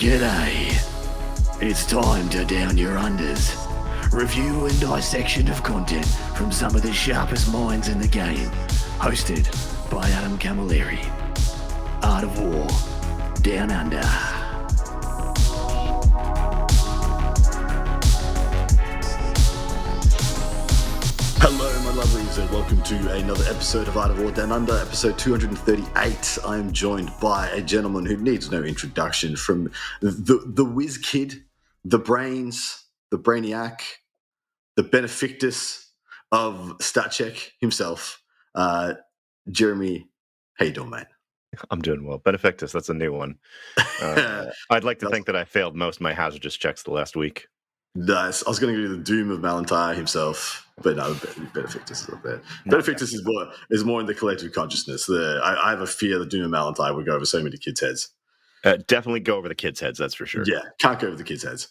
G'day. It's time to down your unders. Review and dissection of content from some of the sharpest minds in the game. Hosted by Adam Camilleri. Art of War. Down Under. Hello, my lovelies, and welcome to another episode of Art of War Down Under, episode 238. I am joined by a gentleman who needs no introduction, from the whiz kid, the brains, the brainiac, the benefactus of StatCheck himself, Jeremy. How you doing, mate? I'm doing well. Benefactus, that's a new one. I'd like to think that I failed most of my hazardous checks the last week. Nice. I was going to go to the Doom of Malantire himself, but no, Benefactus is not there. Benefactus is more in the collective consciousness. I have a fear the Doom of Malantire would go over so many kids' heads. Definitely go over the kids' heads, that's for sure. Yeah, can't go over the kids' heads.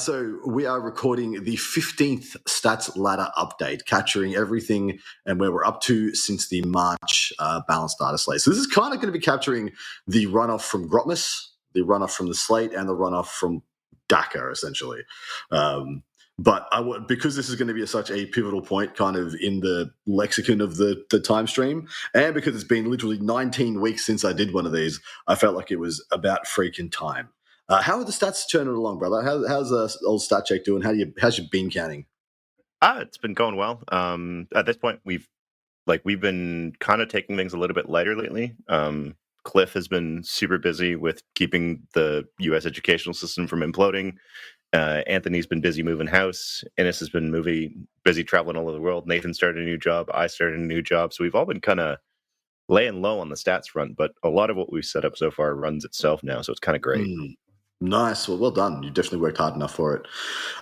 So we are recording the 15th Stats Ladder update, capturing everything and where we're up to since the March balanced data slate. So this is kind of going to be capturing the runoff from Grotmas, the runoff from the slate, and the runoff from Dakar, essentially. But because this is going to be such a pivotal point kind of in the lexicon of the time stream, and because it's been literally 19 weeks since I did one of these, I felt like it was about freaking time. How are the stats turning along, brother? How's old StatCheck doing? How's your bean counting? It's been going well. At this point, we've been kind of taking things a little bit lighter lately. Cliff has been super busy with keeping the U.S. educational system from imploding. Anthony's been busy moving house. Innes has been busy traveling all over the world. Nathan started a new job. I started a new job. So we've all been kind of laying low on the stats front, but a lot of what we've set up so far runs itself now. So it's kind of great. Nice. Well done. You definitely worked hard enough for it.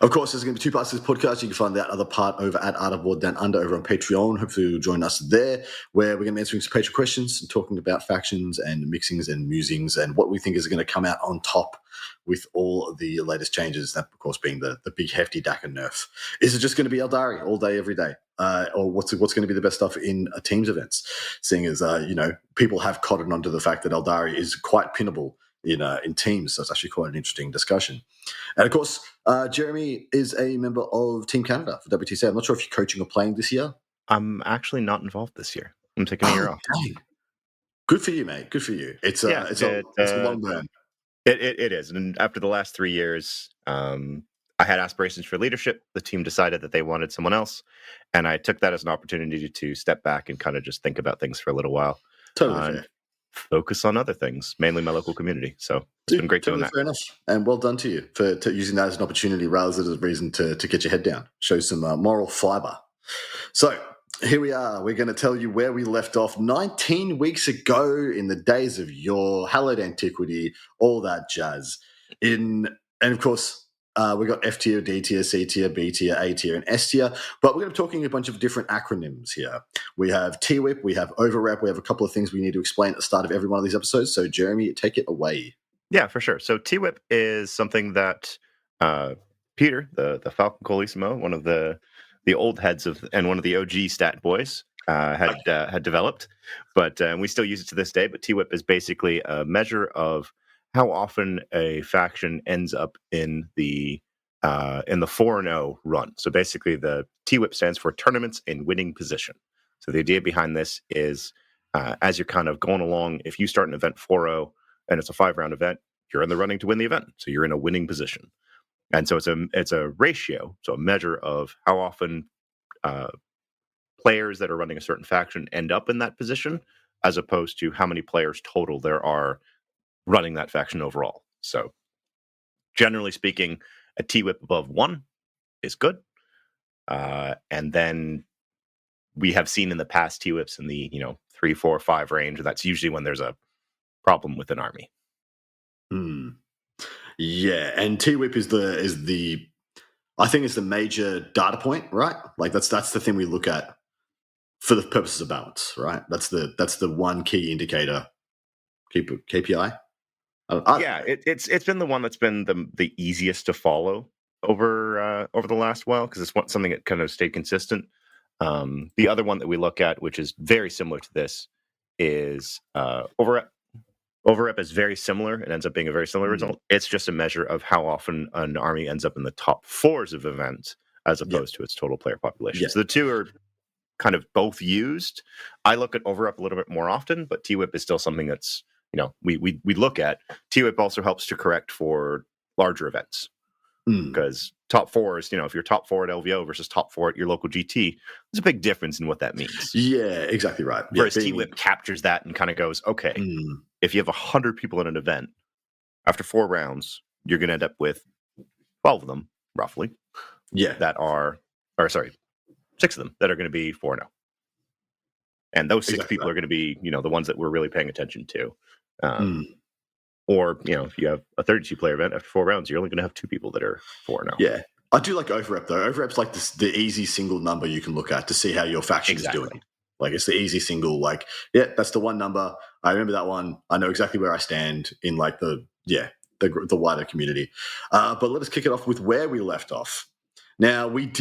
Of course, there's going to be two parts to this podcast. You can find that other part over at Art of War Down Under over on Patreon. Hopefully you'll join us there, where we're going to be answering some Patreon questions and talking about factions and mixings and musings and what we think is going to come out on top with all the latest changes, that, of course, being the big, hefty Dakar nerf. Is it just going to be Eldari all day, every day? Or what's going to be the best stuff in teams events? Seeing as, people have cottoned onto the fact that Eldari is quite pinnable in teams, so it's actually quite an interesting discussion. And of course, Jeremy is a member of Team Canada for WTC. I'm not sure if you're coaching or playing this year. I'm actually not involved this year. I'm taking a year off. Dang. Good for you, mate. Good for you. It's a long burn. It is. And after the last 3 years, I had aspirations for leadership. The team decided that they wanted someone else, and I took that as an opportunity to step back and kind of just think about things for a little while. Totally fair. Focus on other things, mainly my local community. So it's been great doing that. Fair enough. And well done to you for using that as an opportunity rather than as a reason to get your head down. Show some moral fiber. So here we are. We're going to tell you where we left off 19 weeks ago in the days of yore, hallowed antiquity, all that jazz. And of course, we've got F tier, D tier, C tier, B tier, A tier, and S tier. But we're going to be talking a bunch of different acronyms here. We have TWIP, we have overrep, we have a couple of things we need to explain at the start of every one of these episodes. So, Jeremy, take it away. Yeah, for sure. So, TWIP is something that Peter, the Falcon Colissimo, one of the old heads and one of the OG stat boys, had developed. But we still use it to this day. But TWIP is basically a measure of how often a faction ends up in the 4-0 run. So basically, the TWIP stands for tournaments in winning position. So the idea behind this is, as you're kind of going along, if you start an event 4-0 and it's a 5-round event, you're in the running to win the event. So you're in a winning position. And so it's a ratio, so a measure of how often players that are running a certain faction end up in that position, as opposed to how many players total there are running that faction overall. So generally speaking, a TWIP above 1 is good. And then we have seen in the past TWIPs in the 3, 4, 5 range. And that's usually when there's a problem with an army. Yeah, and TWIP is the I think it's the major data point, right? Like that's the thing we look at for the purposes of balance, right? That's the one key indicator. KPI. It's been the one that's been the easiest to follow over the last while, because it's something that kind of stayed consistent. The other one that we look at, which is very similar to this, is overrep. Overrep is very similar. It ends up being a very similar result. It's just a measure of how often an army ends up in the top fours of events as opposed to its total player population. So the two are kind of both used. I look at Overrep a little bit more often, but TWIP is still something that's, we look at. TWIP also helps to correct for larger events. Because top fours, if you're top four at LVO versus top four at your local GT, there's a big difference in what that means. Yeah, exactly right. Whereas TWIP captures that and kind of goes, okay, if you have 100 people in an event, after 4 rounds, you're going to end up with 12 of them, roughly. Yeah. 6 of them that are going to be 4-0. And those 6 people are going to be, the ones that we're really paying attention to. Or, if you have a 32-player event, after 4 rounds, you're only going to have 2 people that are 4-0. Yeah. I do like Overrep, though. Overrep's like the easy single number you can look at to see how your faction is doing. Like, it's the easy single, like, yeah, that's the one number. I remember that one. I know exactly where I stand in, like, the wider community. But let us kick it off with where we left off. Now, we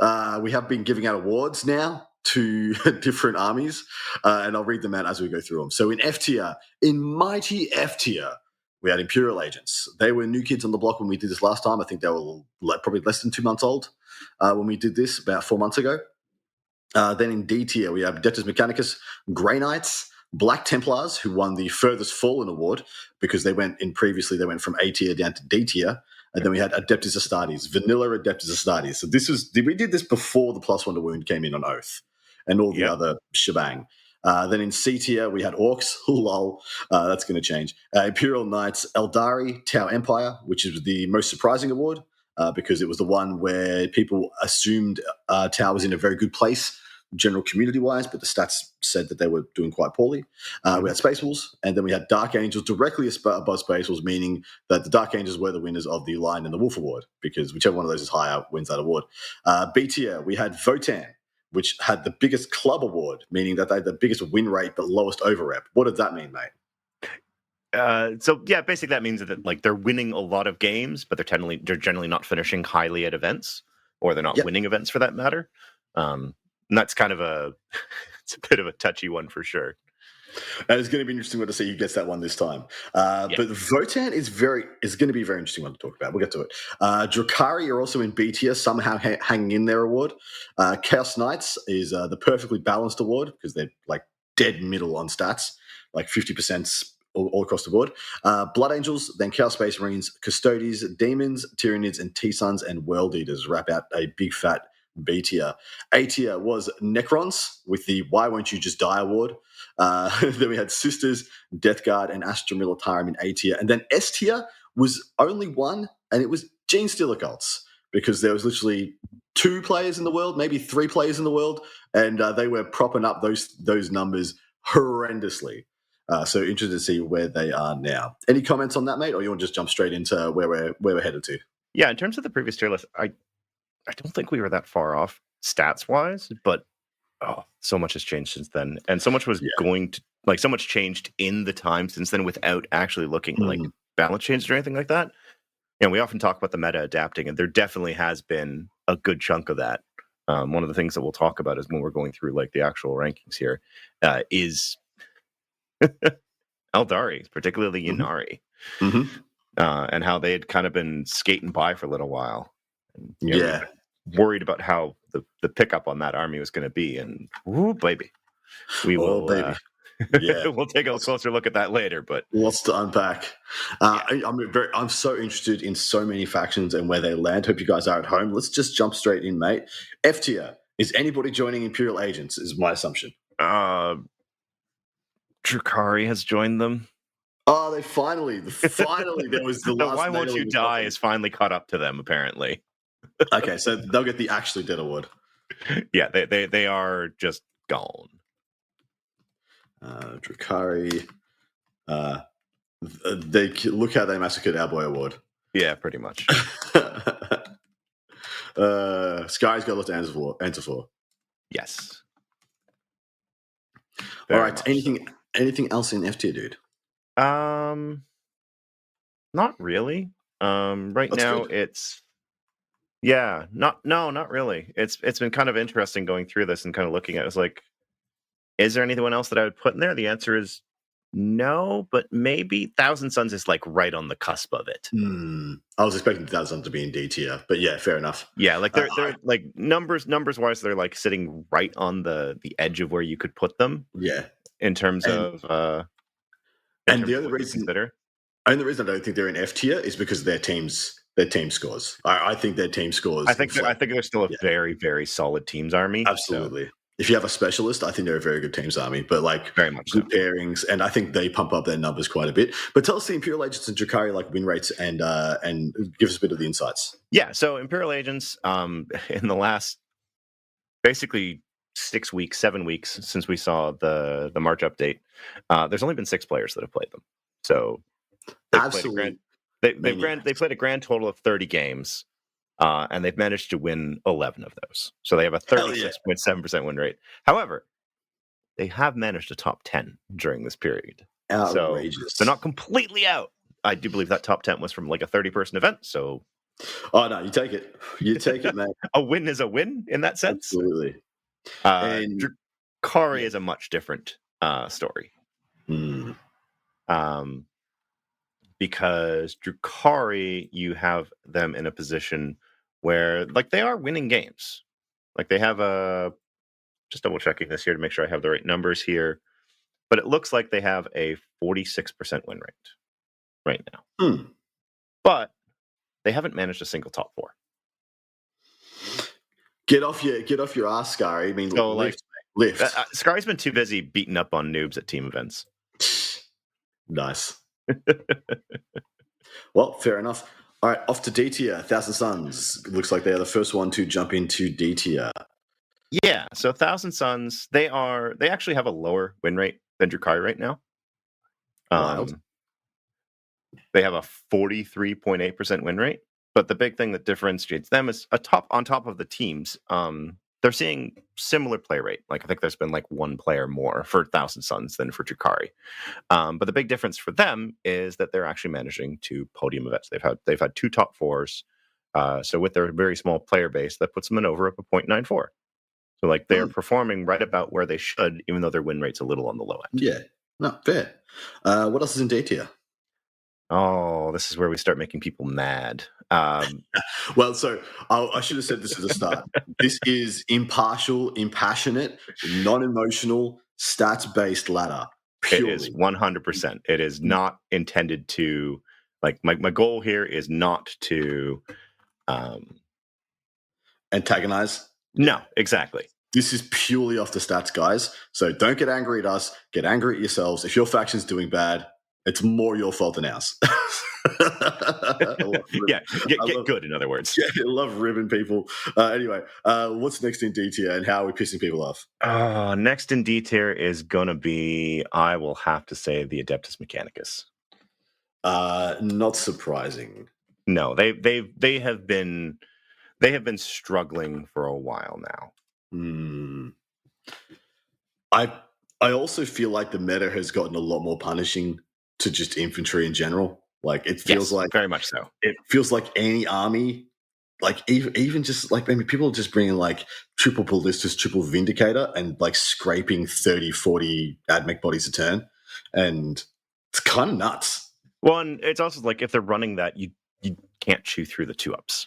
have been giving out awards now to different armies, and I'll read them out as we go through them. So in F tier, in mighty F tier, we had Imperial Agents. They were new kids on the block when we did this last time. I think they were probably less than 2 months old when we did this about 4 months ago. Then in D tier, we have Adeptus Mechanicus, Grey Knights, Black Templars, who won the Furthest Fallen award because they went from A tier down to D tier. And then we had Adeptus Astartes, Vanilla Adeptus Astartes. So we did this before the +1 to wound came in on Oath and all the other shebang. Then in C tier, we had Orcs. Lol, that's going to change. Imperial Knights, Eldari, Tau Empire, which is the most surprising award because it was the one where people assumed Tau was in a very good place, general community-wise, but the stats said that they were doing quite poorly. We had Space Wolves, and then we had Dark Angels directly above Space Wolves, meaning that the Dark Angels were the winners of the Lion and the Wolf award, because whichever one of those is higher wins that award. B tier, we had Votan, which had the biggest club award, meaning that they had the biggest win rate but lowest overrep. What did that mean, mate? Basically that means that like they're winning a lot of games, but they're generally not finishing highly at events, or they're not winning events for that matter. And that's kind of it's a bit of a touchy one for sure. And it's going to be interesting to see who gets that one this time. But Votan is going to be a very interesting one to talk about. We'll get to it. Drukhari are also in B tier, somehow hanging in their award. Chaos Knights is the perfectly balanced award because they're like dead middle on stats, like 50% all across the board. Blood Angels, then Chaos Space Marines, Custodes, Demons, Tyranids, and T-Suns and World Eaters wrap out a big fat B tier. A tier was Necrons with the Why Won't You Just Die award. Then we had Sisters, Death Guard, and Astra Militarum in A tier. And then S tier was only one, and it was Gene Stealer Cults, because there was literally 2 players in the world, maybe 3 players in the world, and they were propping up those numbers horrendously. So interested to see where they are now. Any comments on that, mate, or you want to just jump straight into where we're headed to? Yeah, in terms of the previous tier list, I don't think we were that far off stats-wise, but so much has changed since then. And so much was so much changed in the time since then without actually looking like balance changes or anything like that. And we often talk about the meta adapting, and there definitely has been a good chunk of that. One of the things that we'll talk about is when we're going through like the actual rankings here is Eldari, particularly Ynnari, and how they had kind of been skating by for a little while. And, worried about how the pickup on that army was going to be, and woo, baby, we'll take a closer look at that later. But lots to unpack. I'm so interested in so many factions and where they land. Hope you guys are at home. Let's just jump straight in, mate. F tier, is anybody joining Imperial Agents? Is my assumption. Drukhari has joined them. Oh, they finally there was the last. Why Won't You Die is finally caught up to them, apparently. Okay, so they'll get the Actually Dead award. Yeah, they are just gone. Drukhari, they look how they massacred our boy award. Yeah, pretty much. Sky's got a lot to answer for. Yes. All right. Anything else in F tier, dude? Not really. Right That's now good. Not really. It's been kind of interesting going through this and kind of looking at it. It's like, is there anyone else that I would put in there? The answer is No, but maybe Thousand Suns is like right on the cusp of it. I was expecting Thousand to be in D tier, but yeah, fair enough. Yeah, like they're like numbers wise, they're like sitting right on the edge of where you could put them. Yeah, in terms and of the other what you consider. I don't think they're in F tier is because their team scores. I think their team scores. I think they're still a very, very solid teams army. Absolutely. So. If you have a specialist, I think they're a very good teams army. But like very much good pairings, and I think they pump up their numbers quite a bit. But tell us the Imperial Agents and Drakari like win rates and give us a bit of the insights. Yeah, so Imperial Agents, in the last basically 6 weeks, 7 weeks since we saw the March update, there's only been 6 players that have played them. So absolutely, they played a grand total of 30 games. And they've managed to win 11 of those. So they have a 36.7% win rate. However, they have managed a top 10 during this period. Outrageous. So they're not completely out. I do believe that top 10 was from like a 30-person event. So, oh, no, you take it. You take it, man. A win is a win in that sense. Absolutely. And Drakari is a much different story. Because Drakari, you have them in a position where like they are winning games. Like they have just double checking this here to make sure I have the right numbers here. But it looks like they have a 46% win rate right now. But they haven't managed a single top 4. Get off your ass, Scary. I mean, so lift. Scary's been too busy beating up on noobs at team events. Nice. Well, fair enough. All right, off to D tier. Thousand Suns looks like they are the first one to jump into D tier. Yeah, so Thousand Suns, they actually have a lower win rate than Drakari right now. Wild. They have a 43.8% win rate, but the big thing that differentiates them is on top of the teams. They're seeing similar play rate. Like I think there's been like one player more for Thousand Suns than for Drakari. But the big difference for them is that they're actually managing 2 podium events. They've had 2 top 4s. So with their very small player base, that puts them in over up a 0.94. So like they're performing right about where they should, even though their win rate's a little on the low end. Yeah, no, fair. What else is in D tier? Oh, this is where we start making people mad. Well, so I should have said this at the start. This is impartial, impassionate, non-emotional, stats-based ladder. Purely. It is 100%. It is not intended to, like, my goal here is not to antagonize. No, exactly. This is purely off the stats, guys. So don't get angry at us. Get angry at yourselves. If your faction's doing bad, it's more your fault than ours. Get good, in other words. Yeah, I love ribbing people. Anyway, what's next in D tier and how are we pissing people off? Next in D tier is going to be, I will have to say, the Adeptus Mechanicus. Not surprising. No, they have been struggling for a while now. I also feel like the meta has gotten a lot more punishing to just infantry in general. Like it feels like very much so. It feels like any army, like even just like maybe people are just bringing like triple ballistas, triple vindicator, and like scraping 30, 40 admech bodies a turn, and it's kind of nuts. Well, and it's also like if they're running that, you can't chew through the 2-ups.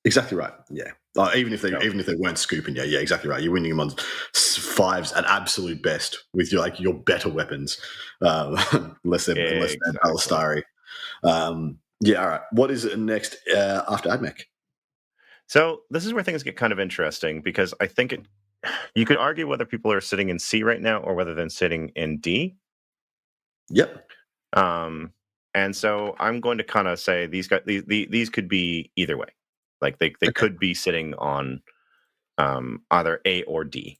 Exactly right. Yeah. Even if they weren't scooping, yeah, exactly right. You're winning them on 5s at absolute best with your better weapons, unless they're Balistari. Yeah. All right. What is it next after Admech? So this is where things get kind of interesting because I think you could argue whether people are sitting in C right now or whether they're sitting in D. Yep. And so I'm going to kind of say these could be either way. Like they could be sitting on either A or D.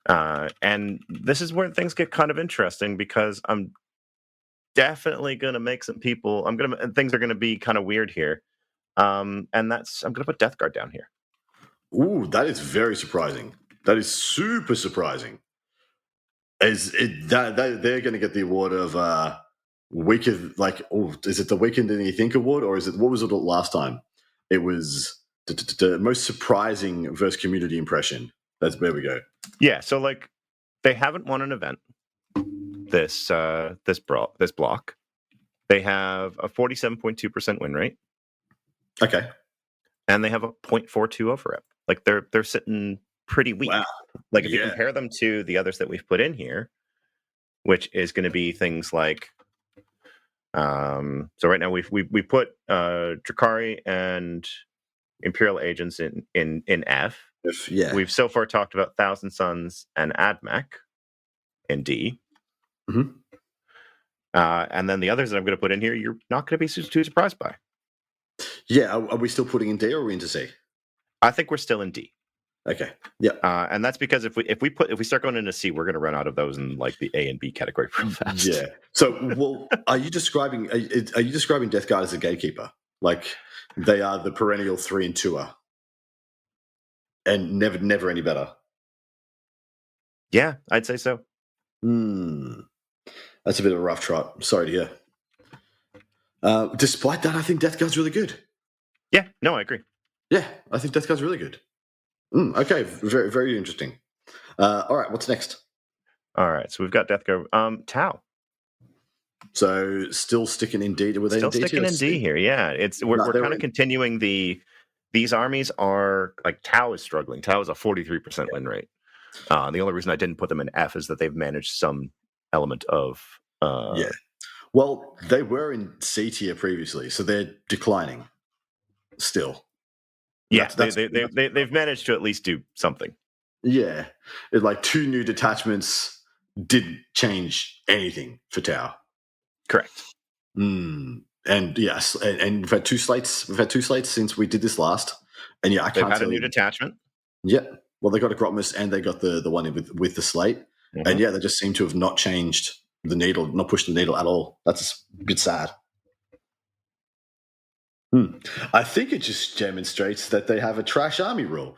And this is where things get kind of interesting because I'm definitely going to make some people. Things are going to be kind of weird here. And I'm going to put Death Guard down here. Ooh, that is very surprising. That is super surprising. They're going to get the award of weaker, like, is it the weakened than you think award, or is it what was it last time? It was the most surprising versus community impression. That's where we go. Yeah, so like they haven't won an event. this block. They have a 47.2% win rate. Okay. And they have a 0.42 over-rep. Like they're sitting pretty weak. Wow. Like if you compare them to the others that we've put in here, which is going to be things like, so right now we put Drakari and Imperial Agents in F. Yeah. We've so far talked about Thousand Suns and AdMech in D. Mm-hmm. And then the others that I'm going to put in here, you're not going to be too surprised by. Yeah, are we still putting in D or are we into C? I think we're still in D. Okay. Yeah. And that's because if we start going into C, we're going to run out of those in like the A and B category real fast. Yeah. So, well, are you describing Death Guard as a gatekeeper? Like they are the perennial 3 and 2er, and never any better. Yeah, I'd say so. That's a bit of a rough trot. Sorry to hear. Despite that, I think Death Guard's really good. Yeah. No, I agree. Yeah, I think Death Guard's really good. Okay, very, very interesting. All right, what's next? All right, so we've got Death Guard. Tau. So still sticking in D. Were they still sticking in D here? Yeah, we're kind of continuing these armies are like Tau is struggling. Tau is a 43% win rate. The only reason I didn't put them in F is that they've managed some element of yeah. Well, they were in C tier previously, so they're declining still. Yeah, they've managed to at least do something. Yeah, like 2 new detachments didn't change anything for Tau. Correct. And yes, and we've had 2 slates. We've had 2 slates since we did this last. And yeah, They've had a new detachment. Yeah, well, they got a Grotmas and they got the one with the slate. Mm-hmm. And yeah, they just seem to have not changed the needle, not pushed the needle at all. That's a bit sad. I think it just demonstrates that they have a trash army rule.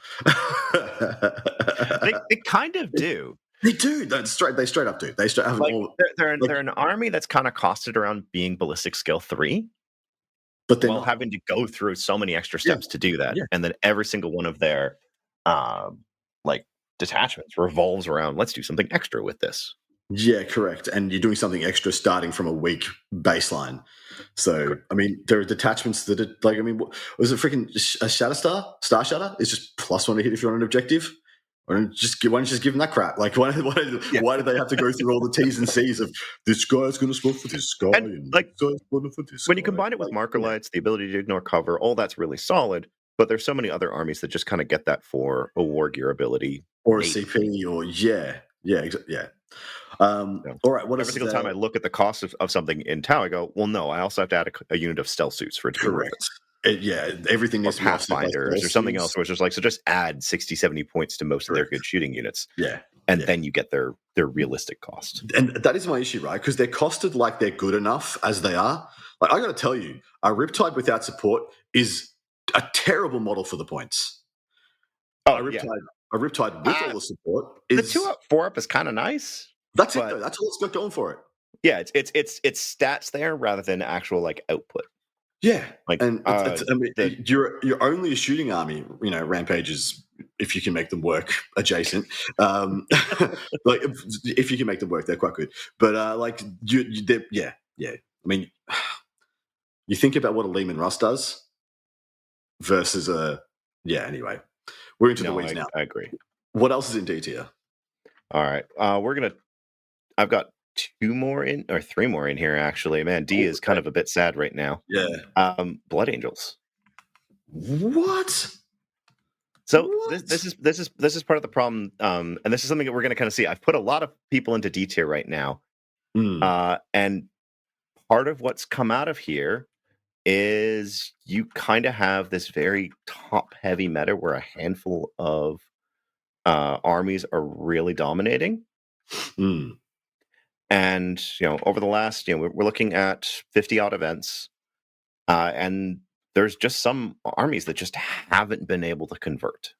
They kind of do. They do. They straight up do. They straight have they're an army that's kind of costed around being ballistic skill 3, but then having to go through so many extra steps to do that, and then every single one of their detachments revolves around let's do something extra with this. Yeah, correct. And you're doing something extra starting from a weak baseline. So, correct. I mean, there are detachments that are like, I mean, was it freaking a Shatterstar? Star Shatter? It's just +1 to hit if you're on an objective. Why don't you just give them that crap? Like, why do they have to go through all the T's and C's of this guy's going to spot for this guy? And like, for this when you combine it with marker lights, the ability to ignore cover, all that's really solid. But there's so many other armies that just kind of get that for a war gear ability. Or a CP, or yeah. All right. Every single time I look at the cost of something in Tau, I go, well, no, I also have to add a unit of stealth suits for it to be worth it. Everything is Pathfinders or something else, where it's just like, so just add 60, 70 points to most of their good shooting units. Yeah. And then you get their realistic cost. And that is my issue, right? Because they're costed like they're good enough as they are. Like, I got to tell you, a Riptide without support is a terrible model for the points. A Riptide with all the support is... The 2-up, 4-up is kind of nice. That's it, though. That's all it's got going for it. Yeah, it's stats there rather than actual like output. Yeah, like, and I mean, you're only a shooting army. You know, rampages if you can make them work adjacent. Like if you can make them work, they're quite good. But yeah. I mean, you think about what a Lehman Russ does versus Anyway, we're into the weeds now. I agree. What else is in D tier? All right, I've got 2 more in, or 3 more in here, actually. Man, D is kind of a bit sad right now. Yeah. Blood Angels. What? So what? This is part of the problem, and this is something that we're going to kind of see. I've put a lot of people into D tier right now, and part of what's come out of here is you kind of have this very top-heavy meta where a handful of armies are really dominating. And over the last, we're looking at 50-odd events, and there's just some armies that just haven't been able to convert.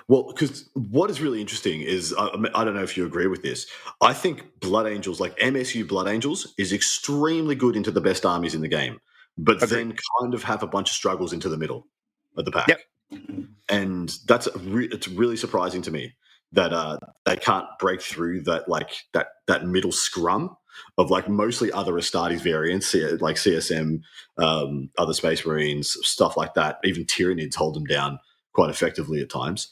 Well, because what is really interesting is, I don't know if you agree with this, I think Blood Angels, like MSU Blood Angels, is extremely good into the best armies in the game, but then kind of have a bunch of struggles into the middle of the pack. Yep. And it's really surprising to me that they can't break through that middle scrum of like mostly other Astartes variants, like CSM, other Space Marines, stuff like that. Even Tyranids hold them down quite effectively at times.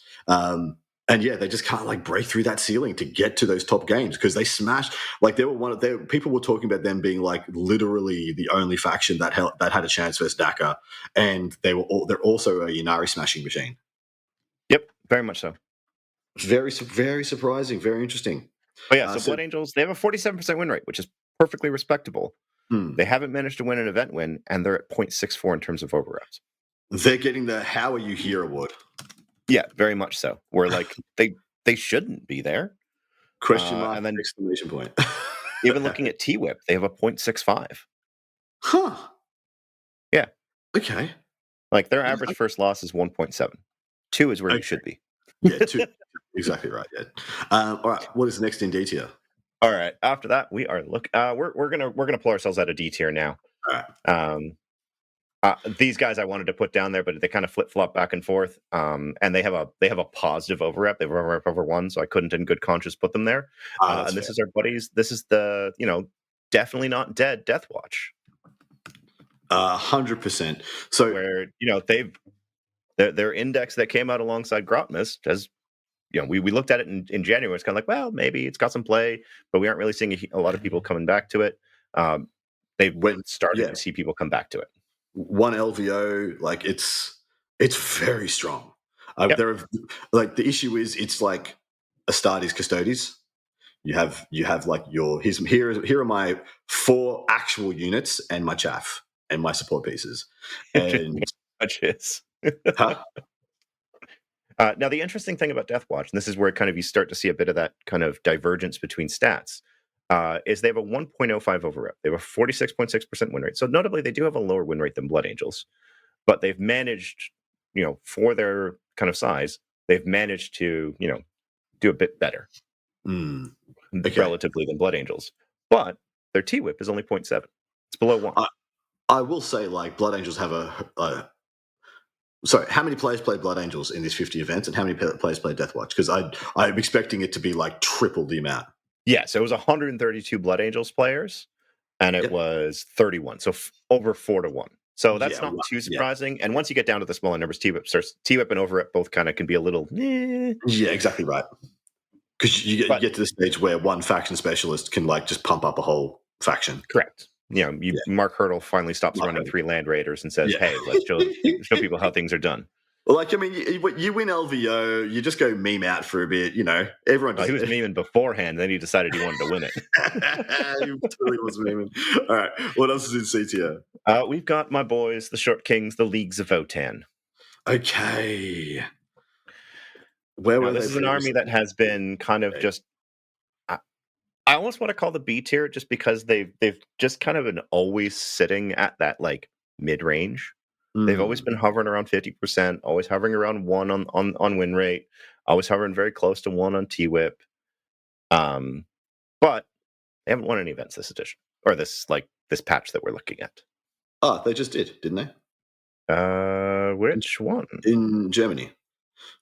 And yeah, they just can't like break through that ceiling to get to those top games because they smashed. Like they were people were talking about them being like literally the only faction that had a chance versus DACA, and they're also a Ynnari smashing machine. Yep, very much so. Very surprising, very interesting. Oh yeah, so Blood Angels, they have a 47% win rate, which is perfectly respectable. They haven't managed to win an event win, and they're at 0.64 in terms of overrounds. They're getting the "How are you here" award. Yeah, very much so. Where like they shouldn't be there. Question mark and then exclamation point. Even looking at T-Whip, they have a 0.65. Huh. Yeah. Okay. Like their average first loss is 1.7. 2 is where you should be. Yeah, 2. Exactly right. Yeah. All right. What is next in D tier? All right. After that, we are we're gonna pull ourselves out of D tier now. All right. These guys I wanted to put down there, but they kind of flip flop back and forth. And they have a positive overrep. They have overrep over 1, so I couldn't, in good conscience, put them there. And this is our buddies. This is the definitely not dead Death Watch. 100%. So where their index that came out alongside Grotmas has. We looked at it in January. It's kind of like, well, maybe it's got some play, but we aren't really seeing a lot of people coming back to it. They've started to see people come back to it. 1 LVO, like it's very strong. There are like the issue is it's like Astartes Custodes. You have like here are my 4 actual units and my chaff and my support pieces. And huh? Now, the interesting thing about Death Watch, and this is where kind of you start to see a bit of that kind of divergence between stats, is they have a 1.05 overrep. They have a 46.6% win rate. So notably, they do have a lower win rate than Blood Angels, but they've managed, for their kind of size, they've managed to, do a bit better relatively than Blood Angels. But their T-Whip is only 0.7. It's below 1. I will say, like, Blood Angels have sorry, how many players played Blood Angels in this 50 events, and how many players played Death Watch? Because I'm expecting it to be like triple the amount. Yeah, so it was 132 Blood Angels players, and it was 31, so over 4 to 1. So that's not too surprising. And once you get down to the smaller numbers, T-Whip and overrep both kind of can be a little. Yeah, exactly right. Because you get to the stage where one faction specialist can like just pump up a whole faction. Correct. Mark Hurdle finally stops running 3 Land Raiders and says, "Hey, let's show people how things are done." Well, like, I mean, you win LVO, you just go meme out for a bit, everyone does. He was memeing beforehand, then he decided he wanted to win it. He totally was memeing. All right, what else is in CTO? We've got my boys, the Short Kings, the Leagues of Votan. Okay. This is an army that has been kind of just... I almost want to call the B tier just because they've just kind of been always sitting at that, like, mid-range. They've always been hovering around 50%, always hovering around 1 on win rate, always hovering very close to 1 on T-Whip. But they haven't won any events this edition, or this patch that we're looking at. Oh, they just did, didn't they? Which one? In Germany,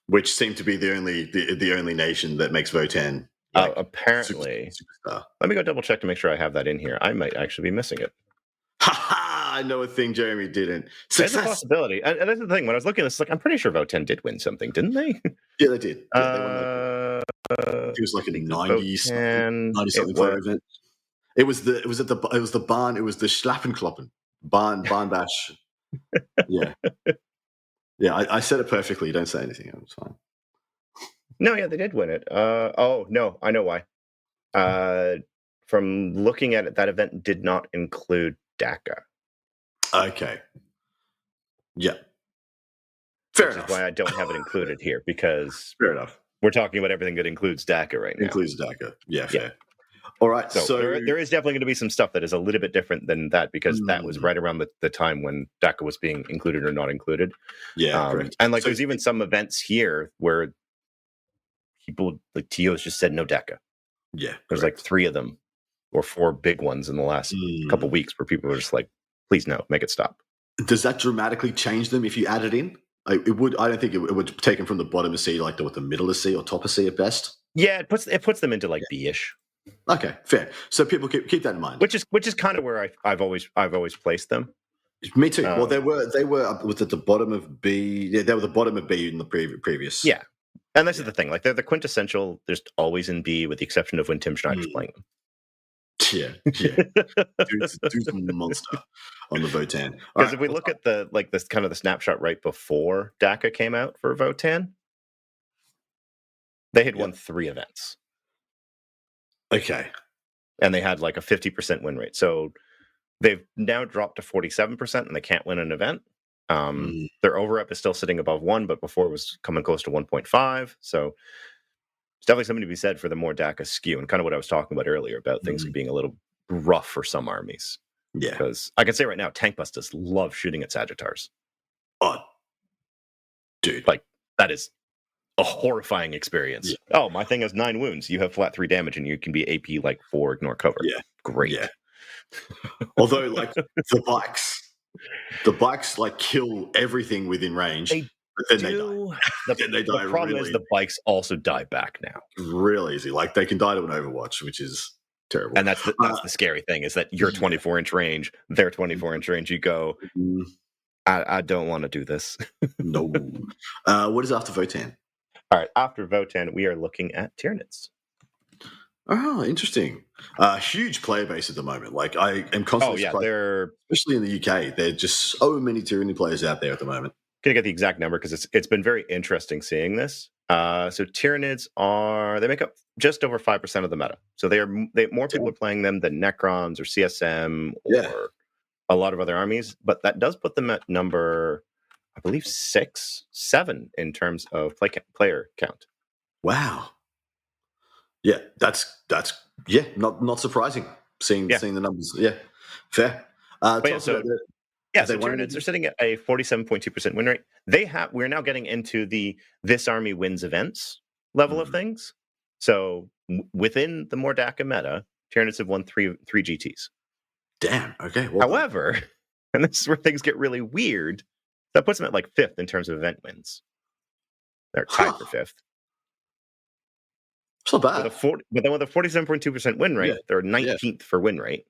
which seemed to be the only nation that makes Votan. Apparently. Superstar. Let me go double check to make sure I have that in here. I might actually be missing it. I know a thing Jeremy didn't. There's a possibility. And that's the thing. When I was looking at this, I'm pretty sure Votan did win something, didn't they? Yeah, they did. Yeah, it was like a 90-something player event. It was the barn. It was the Schlappenkloppen barn bash. Yeah, yeah. I said it perfectly. You don't say anything. It was fine. No, yeah, they did win it. Oh no, I know why. From looking at it, that event did not include DACA. Okay. Yeah. Fair enough. Which is why I don't have it included here, because fair enough. We're talking about everything that includes DACA right now. Includes DACA. Yeah, fair. Yeah. All right. So there is definitely going to be some stuff that is a little bit different than that, because that was right around the time when DACA was being included or not included. Yeah. Correct. And there's even some events here where people like TOs just said no DACA. Yeah. There's like 3 of them or 4 big ones in the last couple weeks where people were just like, please no, make it stop. Does that dramatically change them if you add it in? It would. I don't think it would take them from the bottom of C, like the middle of C or top of C at best. Yeah, it puts them into like B-ish. Okay, fair. So people keep that in mind. Which is kind of where I've always placed them. Me too. Well, they were up at the bottom of B. Yeah, they were the bottom of B in the previous. Yeah, and this is the thing. Like they're the quintessential. There's always in B, with the exception of when Tim Schneider's playing them. Yeah. dude's a monster on the Votan. Because if we look at this kind of the snapshot right before DACA came out for Votan, they had won 3 events. Okay. And they had like a 50% win rate. So they've now dropped to 47% and they can't win an event. Their over-rep is still sitting above 1, but before it was coming close to 1.5. So it's definitely something to be said for the more DACA skew, and kind of what I was talking about earlier about things being a little rough for some armies. Yeah. Because I can say right now, Tank Busters love shooting at Sagittars. Oh, dude. Like, that is a horrifying experience. Yeah. Oh, my thing has 9 wounds. You have flat 3 damage, and you can be AP like 4 ignore cover. Yeah. Great. Yeah. Although, like, the bikes like kill everything within range. They do. The problem is the bikes also die back now. Real easy. Like, they can die to an Overwatch, which is terrible. And that's the scary thing, is that you're 24-inch range, they're 24-inch range. You go, I don't want to do this. No. What is after Votan? All right, after Votan, we are looking at Tyranids. Oh, interesting. Huge player base at the moment. Like, I am constantly surprised, especially in the UK. There are just so many Tyranid players out there at the moment. Gonna get the exact number because it's been very interesting seeing this. So Tyranids they make up just over 5% of the meta. So more people are playing them than Necrons or CSM or a lot of other armies. But that does put them at number, I believe, 6, 7 in terms of player count. Wow. Yeah, that's not surprising seeing the numbers. Yeah, fair. So Tyranids are sitting at a 47.2% win rate. We're now getting into this army wins events level of things. So within the more DACA meta, Tyranids have won 3 GTs. Damn. Okay. Well, however, and this is where things get really weird, that puts them at like 5th in terms of event wins. They're tied for 5th. It's not bad. But then with a 47.2% win rate, they're 19th for win rate.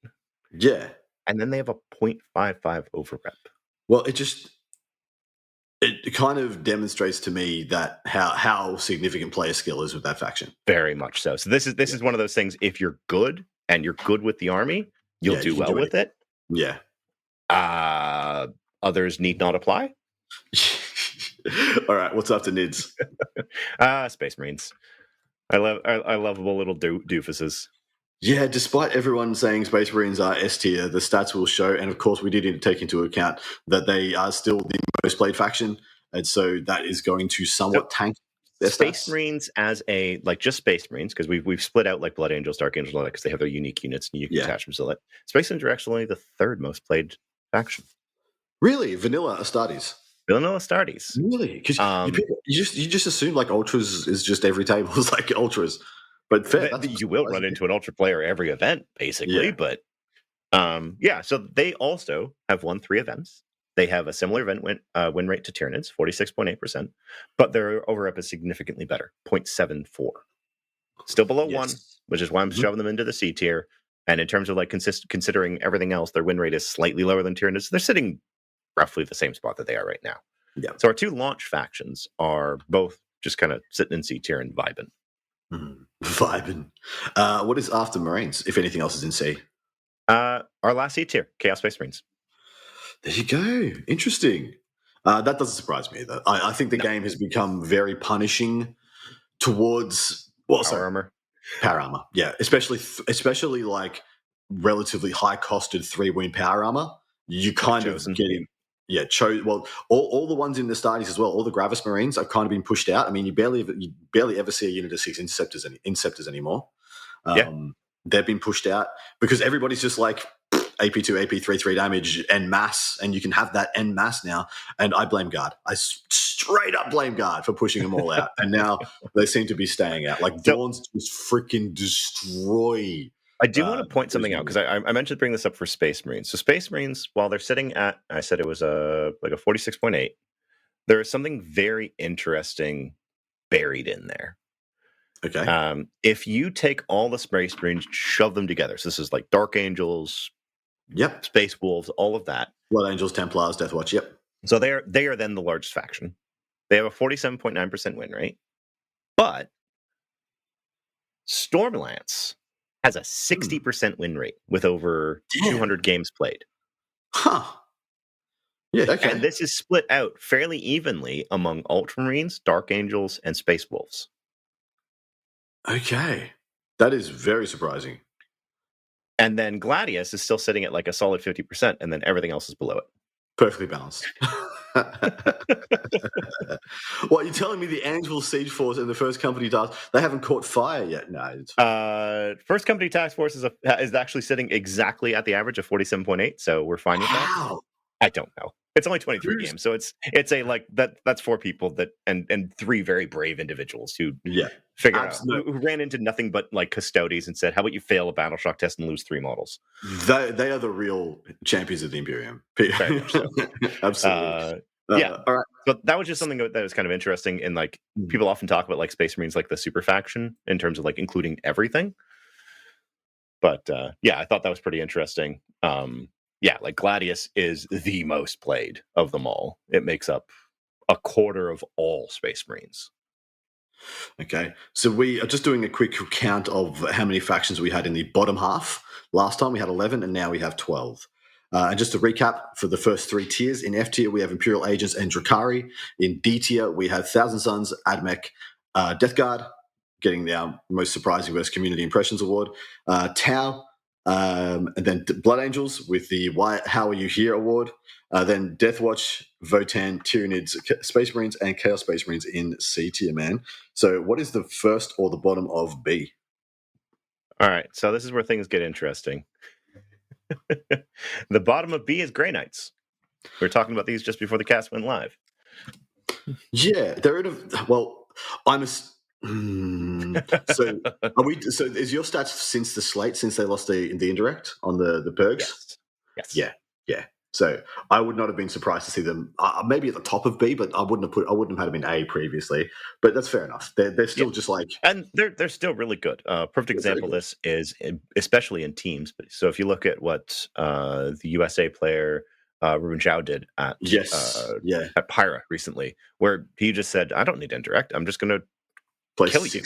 Yeah. And then they have a 0.55 over rep. Well, it kind of demonstrates to me that how significant player skill is with that faction. Very much so. So this is one of those things. If you're good and you're good with the army, you'll do well with it. Yeah. Others need not apply. All right. What's after Nids? Space Marines. I lovable little doofuses. Yeah, despite everyone saying Space Marines are S tier, the stats will show, and of course we did take into account that they are still the most played faction, and so that is going to somewhat tank their Space stats. Marines as just Space Marines, because we've split out like Blood Angels, Dark Angels, all that, because they have their unique units and unique attachments to that. Space Marines are actually the 3rd most played faction. Really, Vanilla Astartes. Vanilla Astartes. Really? Because you just assume like Ultras is just every table is like Ultras. But fair, you will run into an Ultra player every event, basically. Yeah. But so they also have won 3 events. They have a similar event win rate to Tyranids, 46.8%, but their over-rep is significantly better, 0.74. Still below 1, which is why I'm shoving them into the C tier. And in terms of like considering everything else, their win rate is slightly lower than Tyranids. They're sitting roughly the same spot that they are right now. Yeah. So our 2 launch factions are both just kind of sitting in C tier and vibing. Vibing. What is after Marines, if anything else is in C? Our last C tier, Chaos Space Marines. There you go. Interesting. That doesn't surprise me, though. I think the game has become very punishing towards power armor. Power armor, yeah. Especially like relatively high-costed 3-wound power armor. You kind of getting... Yeah, all the ones in the starties as well, all the Gravis Marines have kind of been pushed out. I mean, you barely ever see a unit of 6 Inceptors anymore. They've been pushed out because everybody's just like AP2, AP3, 3 damage en masse, and you can have that en masse now. And I blame Guard. I straight up blame Guard for pushing them all out. And now they seem to be staying out. Like Dawns just freaking destroy. I do want to point something out because I meant to bring this up for Space Marines. So Space Marines, while they're sitting at, I said it was like a 46.8, there is something very interesting buried in there. Okay. If you take all the Space Marines, shove them together, so this is like Dark Angels, Yep. Space Wolves, all of that. Blood Angels, Templars, Death Watch. Yep. So they are then the largest faction. They have a 47.9% win rate, but Stormlance has a 60% win rate with over 200 games played. Huh. Yeah, okay. And this is split out fairly evenly among Ultramarines, Dark Angels, and Space Wolves. Okay. That is very surprising. And then Gladius is still sitting at like a solid 50%, and then everything else is below it. Perfectly balanced. What, you're telling me the Angel Siege Force and the First Company Task, they haven't caught fire yet? No. First Company Task Force is actually sitting exactly at the average of 47.8, so we're fine with that. How? I don't know. It's only 23 games, so it's a like that's 4 people that and 3 very brave individuals who figured out who ran into nothing but like custodies and said, "How about you fail a battle shock test and lose 3 models?" They are the real champions of the Imperium. Very much so. Absolutely. Yeah. All right. So that was just something that was kind of interesting. And like people often talk about like Space Marines like the super faction in terms of like including everything. But yeah, I thought that was pretty interesting. Yeah, like Gladius is the most played of them all. It makes up a quarter of all Space Marines. Okay, so we are just doing a quick count of how many factions we had in the bottom half. Last time we had 11, and now we have 12. And just to recap, for the first 3 tiers, in F tier we have Imperial Agents and Drakari. In D tier we have Thousand Sons, Admech, Death Guard, getting our most surprising Worst Community Impressions Award. Tau, and then Blood Angels with the How Are You Here award. Then Death Watch, Votan, Tyranids, Space Marines, and Chaos Space Marines in C tier, man. So what is the first or the bottom of B? All right, so this is where things get interesting. The bottom of B is Grey Knights. We were talking about these just before the cast went live. Yeah, they're in a... Well, I'm a... So are we? So is your stats since the slate, since they lost the indirect on the Bergs? Yes. Yeah. So I would not have been surprised to see them maybe at the top of B, but I wouldn't have had them in A previously. But that's fair enough. They're still just like, and they're still really good. Perfect example of this is especially in teams. So if you look at what the USA player Ruben Zhao did at at Pyra recently, where he just said, "I don't need indirect. I'm just going to kill you.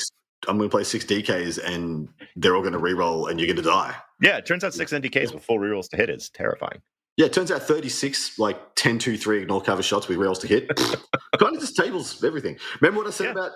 I'm going to play 6 DKs and they're all going to reroll and you're going to die." Yeah, it turns out 6 NDKs with full rerolls to hit is terrifying. Yeah, it turns out 36, like 10, 2, 3 ignore cover shots with rerolls to hit. Kind of just tables everything. Remember what I said about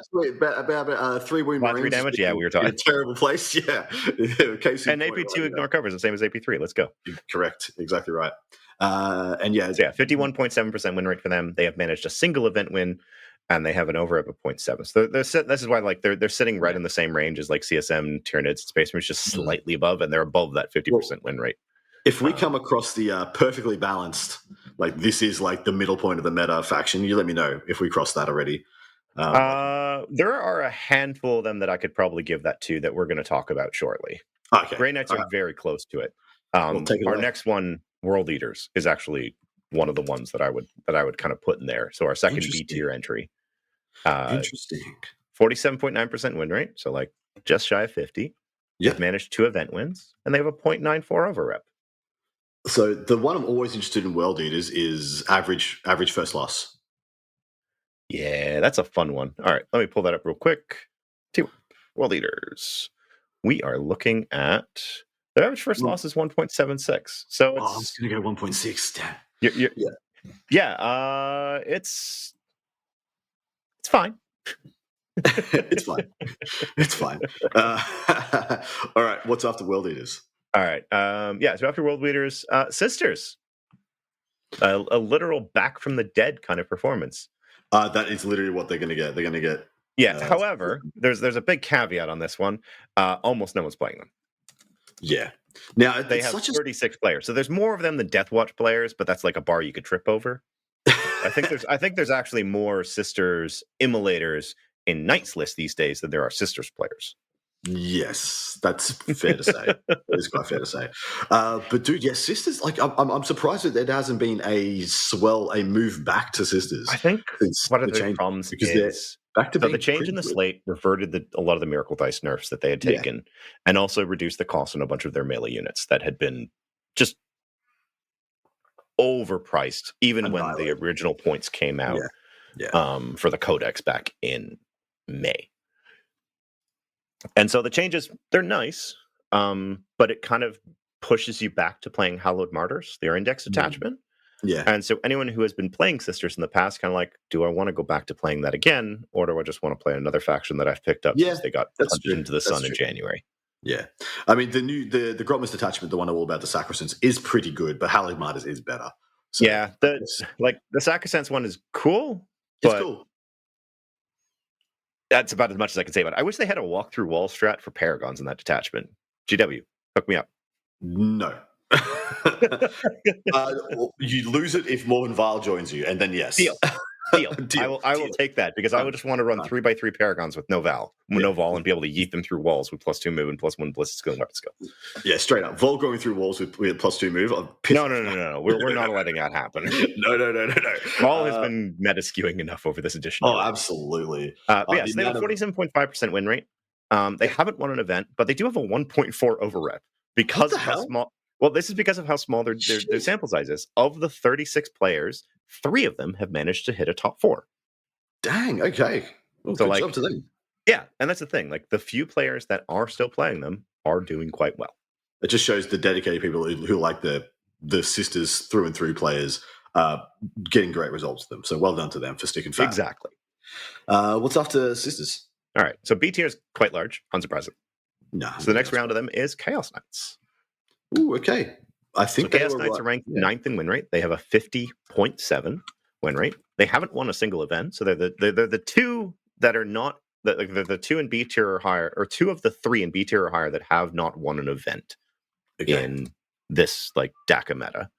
3 wound Marines? 3 damage? Yeah, we were talking. In a terrible place. Yeah. And AP2 ignore covers, the same as AP3. Let's go. Correct. Exactly right. And yeah. So 51.7% win rate for them. They have managed a single event win, and they have an over of 0.7. So this is why like they're sitting right in the same range as like CSM, Tyranids, Space Marines, just slightly above, and they're above that 50% win rate. If we come across the perfectly balanced, like this is like the middle point of the meta faction, you let me know if we cross that already. There are a handful of them that I could probably give that to that we're going to talk about shortly. Okay. Grey Knights are very close to it. Our next one, World Eaters, is actually one of the ones that I would kind of put in there. So our second B tier entry. Interesting. 47.9% win rate, so like just shy of 50. Yeah. They've managed 2 event wins, and they have a 0.94 over rep. So the one I'm always interested in World Eaters is average first loss. Yeah, that's a fun one. All right, let me pull that up real quick. World Eaters. We are looking at their average first loss is 1.76. So it's I'm gonna go 1.6. Damn. It's fine. It's fine. It's fine. All right, what's after World Eaters? All right. So after World Eaters, Sisters. A literal back from the dead kind of performance. That is literally what they're going to get. They're going to get. Yeah. However, there's a big caveat on this one. Almost no one's playing them. Yeah. Now they have 36 players, so there's more of them than Death Watch players, but that's like a bar you could trip over. I think there's actually more Sisters immolators in Knights list these days than there are Sisters players. Yes, that's fair to say. It is quite fair to say. But dude, yeah, sisters. Like, I'm surprised that there hasn't been a move back to sisters I think since one of the the change, problems because they're is back to so the being change pretty in the good. slate reverted a lot of the Miracle Dice nerfs that they had Yeah, taken, and also reduced the cost on a bunch of their melee units that had been just overpriced, even when the annihilate. original points came out Yeah, yeah, for the Codex back in May. And so the changes, they're nice, but it kind of pushes you back to playing Hallowed Martyrs, their index detachment. yeah, And so anyone who has been playing Sisters in the past, kind of like, do I want to go back to playing that again? Or do I just want to play another faction that I've picked up yeah. since they got That's punted true. into the That's sun in true. January? Yeah, I mean the Grotmas detachment, the one all about the Sacrosancts, is pretty good, but Hallowed Martyrs is better. So Yeah, the Sacrosanct one is cool, it's but cool. that's about as much as I can say about it. I wish they had a walk through wall strat for Paragons in that detachment. GW, hook me up. No. You lose it if Morgan Vile joins you, and then yes. Deal. Deal. I will take that because I would just want to run 3x3 Paragons with no Val, no Vol, and be able to yeet them through walls with +2 move and +1 ballistic skill and weapon skill. Yeah, straight up. Vol going through walls with +2 move. No. We're not letting that happen. No. Vol has been meta skewing enough over this edition. Oh, already. absolutely. But yes, they have a 47.5% win rate. They haven't won an event, but they do have a 1.4 over rep because of how small. Well, this is because of how small their sample size is. Of the 36 players, 3 of them have managed to hit a top 4. Dang. Okay. Well, So, good job to them. Yeah, and that's the thing. Like, the few players that are still playing them are doing quite well. It just shows the dedicated people who like the sisters through and through players getting great results with them. So well done to them for sticking fat. Exactly. What's after sisters? All right. So B tier is quite large, unsurprising. No. So the next round of them is Chaos Knights. Ooh, okay. I think Chaos Knights are ranked 9th in win rate. They have a 50.7 win rate. They haven't won a single event, so they're the two that are not the 2 in B tier or higher, or 2 of the 3 in B tier or higher that have not won an event in this DACA meta.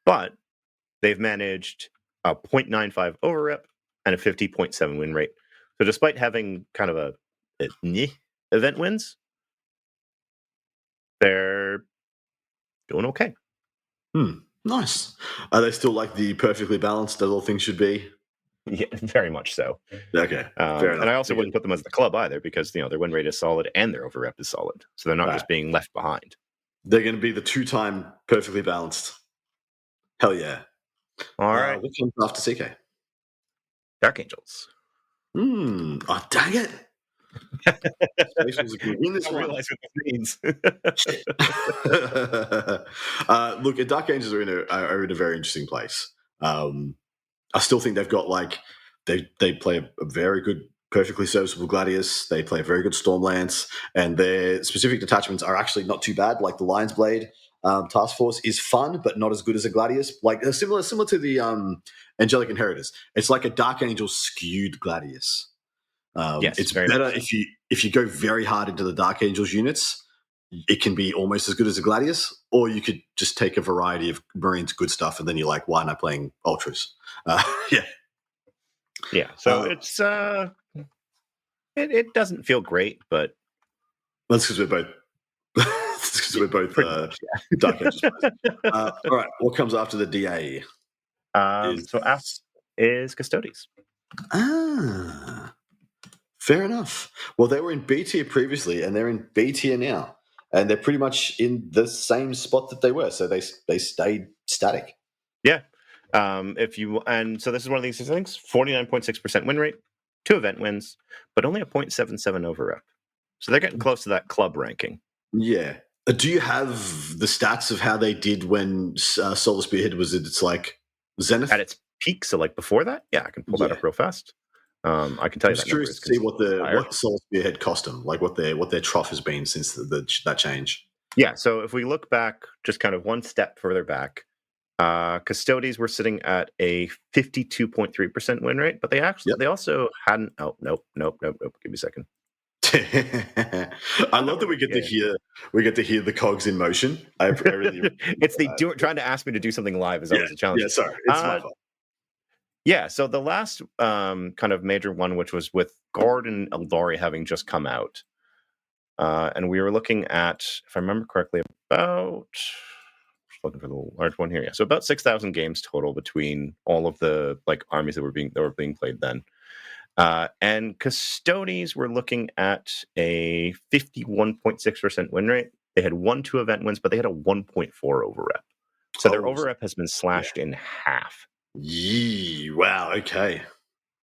But they've managed a 0.95 over rep and a 50.7 win rate. So despite having kind of a event wins, they're doing okay. Nice. Are they still like the perfectly balanced as all things should be? Yeah, very much so. Okay, fair enough. And I also wouldn't put them as the club either, because their win rate is solid and their over rep is solid, so they're not just being left behind. They're going to be the 2-time perfectly balanced. Hell yeah! All right. What comes after CK? Dark Angels. Oh, dang it! Spaceballs are going to win this I one. realize what this means. Look, Dark Angels are in a very interesting place. I still think they've got they play a very good, perfectly serviceable Gladius. They play a very good Stormlance, and their specific detachments are actually not too bad. Like the Lion's Blade Task Force is fun, but not as good as a Gladius. Like similar to the Angelic Inheritors. It's like a Dark Angel skewed Gladius. Yes, it's very better much so. if you go very hard into the Dark Angels units. It can be almost as good as a Gladius, or you could just take a variety of Marines good stuff, and then you're like, why am I playing Ultras? Yeah. So it's it doesn't feel great, but that's because we're both Dark Angels. All right, what comes after the DA? So after is Custodes. Fair enough. Well, they were in B tier previously, and they're in B tier now, and they're pretty much in the same spot that they were. So they stayed static. Yeah. So this is one of these things: 49.6% win rate, 2 event wins, but only a 0.77 over rep. So they're getting close to that club ranking. Yeah. Do you have the stats of how they did when Solar Spearhead was its zenith at its peak? So before that, yeah, I can pull that up real fast. I can tell you that. I'm curious to see what Solar Spearhead cost them, like what their trough has been since that change. Yeah. So if we look back, just kind of one step further back, Custodes were sitting at a 52.3% win rate, but they also hadn't. Oh, nope. Give me a second. I love that we get to hear the cogs in motion. I really it's trying to ask me to do something live is always a challenge. Yeah, sorry, it's my fault. Yeah, so the last kind of major one, which was with Gord and Eldari having just come out, And we were looking at, if I remember correctly, about looking for the large one here. Yeah, so about 6,000 games total between all of the like armies that were being played then. And Custodes were looking at a 51.6% win rate. They had 1-2 event wins, but they had a 1.4 overrep. So their overrep has been slashed in half. Yee, wow, okay.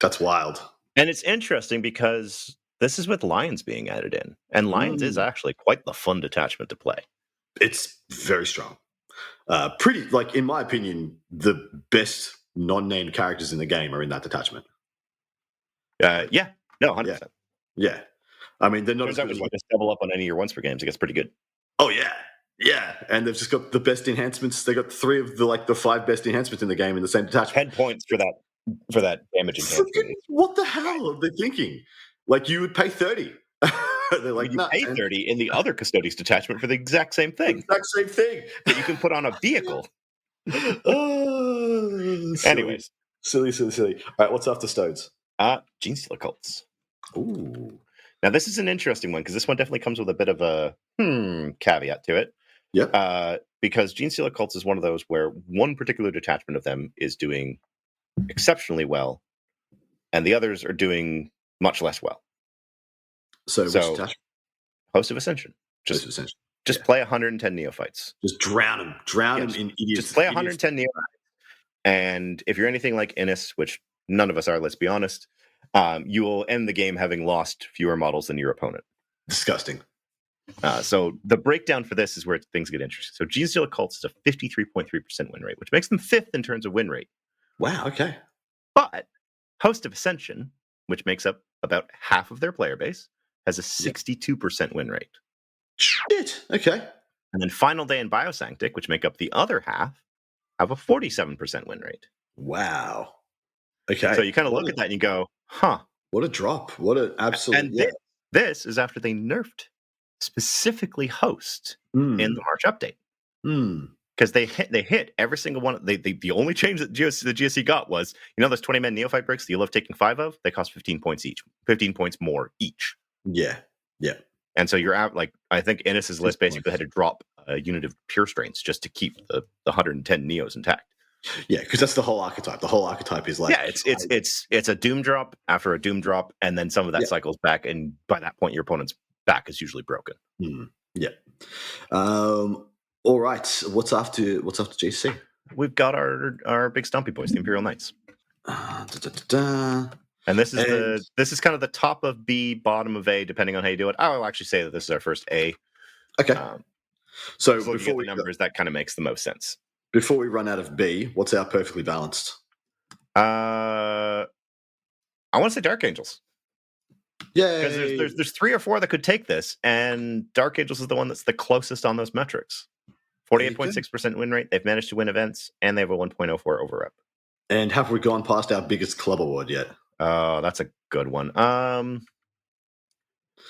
That's wild. And it's interesting because this is with Lions being added in. And Lions is actually quite the fun detachment to play. It's very strong. Pretty, like, in my opinion, the best non-named characters in the game are in that detachment. Yeah. No, 100%. Yeah. I mean, they're not as good as you just double up on any of your 1s per games. It gets pretty good. Oh, yeah. Yeah. And they've just got the best enhancements. They got 3 of the 5 best enhancements in the game in the same detachment. 10 points for that damage enhancement. What the hell are they thinking? Like, you would pay 30. They're like, you pay 30 in the other Custodes detachment for the exact same thing. Exact same thing. That you can put on a vehicle. Anyways. Silly. All right, what's after Stodes? Genestealer cults. Ooh. Now, this is an interesting one because this one definitely comes with a bit of a caveat to it. Yep. Because Genestealer cults is one of those where one particular detachment of them is doing exceptionally well, and the others are doing much less well. So which detachment? Host of Ascension. Just play 110 neophytes. Just drown them in idiots. Just play 110 neophytes. And if you're anything like Innis, which none of us are, let's be honest, you will end the game having lost fewer models than your opponent. Disgusting. So the breakdown for this is where things get interesting. So Genestealer cults is a 53.3% win rate, which makes them 5th in terms of win rate. Wow, okay. But Host of Ascension, which makes up about half of their player base, has a 62% win rate. Shit, okay. And then Final Day and Biosanctic, which make up the other half, have a 47% win rate. Wow. Okay. So you kind of look at that and you go, huh. What a drop. What an absolute... And this is after they nerfed specifically Host in the March update. Because they hit every single one. The only change that the GSC got was, those 20-man neophyte breaks that you love taking 5 of, they cost 15 points each. 15 points more each. Yeah. And so you're out, I think Innis's list basically had to drop a unit of pure strains just to keep the 110 neos intact. Yeah, because that's the whole archetype. The whole archetype is like... Yeah, it's a doom drop after a doom drop, and then some of that cycles back, and by that point, your opponent's back is usually broken. Yeah. All right. What's after GC? We've got our big stumpy boys, the Imperial Knights. And this is kind of the top of B, bottom of A, depending on how you do it. I'll actually say that this is our first A. Okay. So before we numbers, that kind of makes the most sense. Before we run out of B, what's our perfectly balanced? I want to say Dark Angels. Yeah, because there's 3 or 4 that could take this, and Dark Angels is the one that's the closest on those metrics. 48.6% win rate. They've managed to win events, and they have a 1.04 overrep. And have we gone past our biggest club award yet? Oh, that's a good one.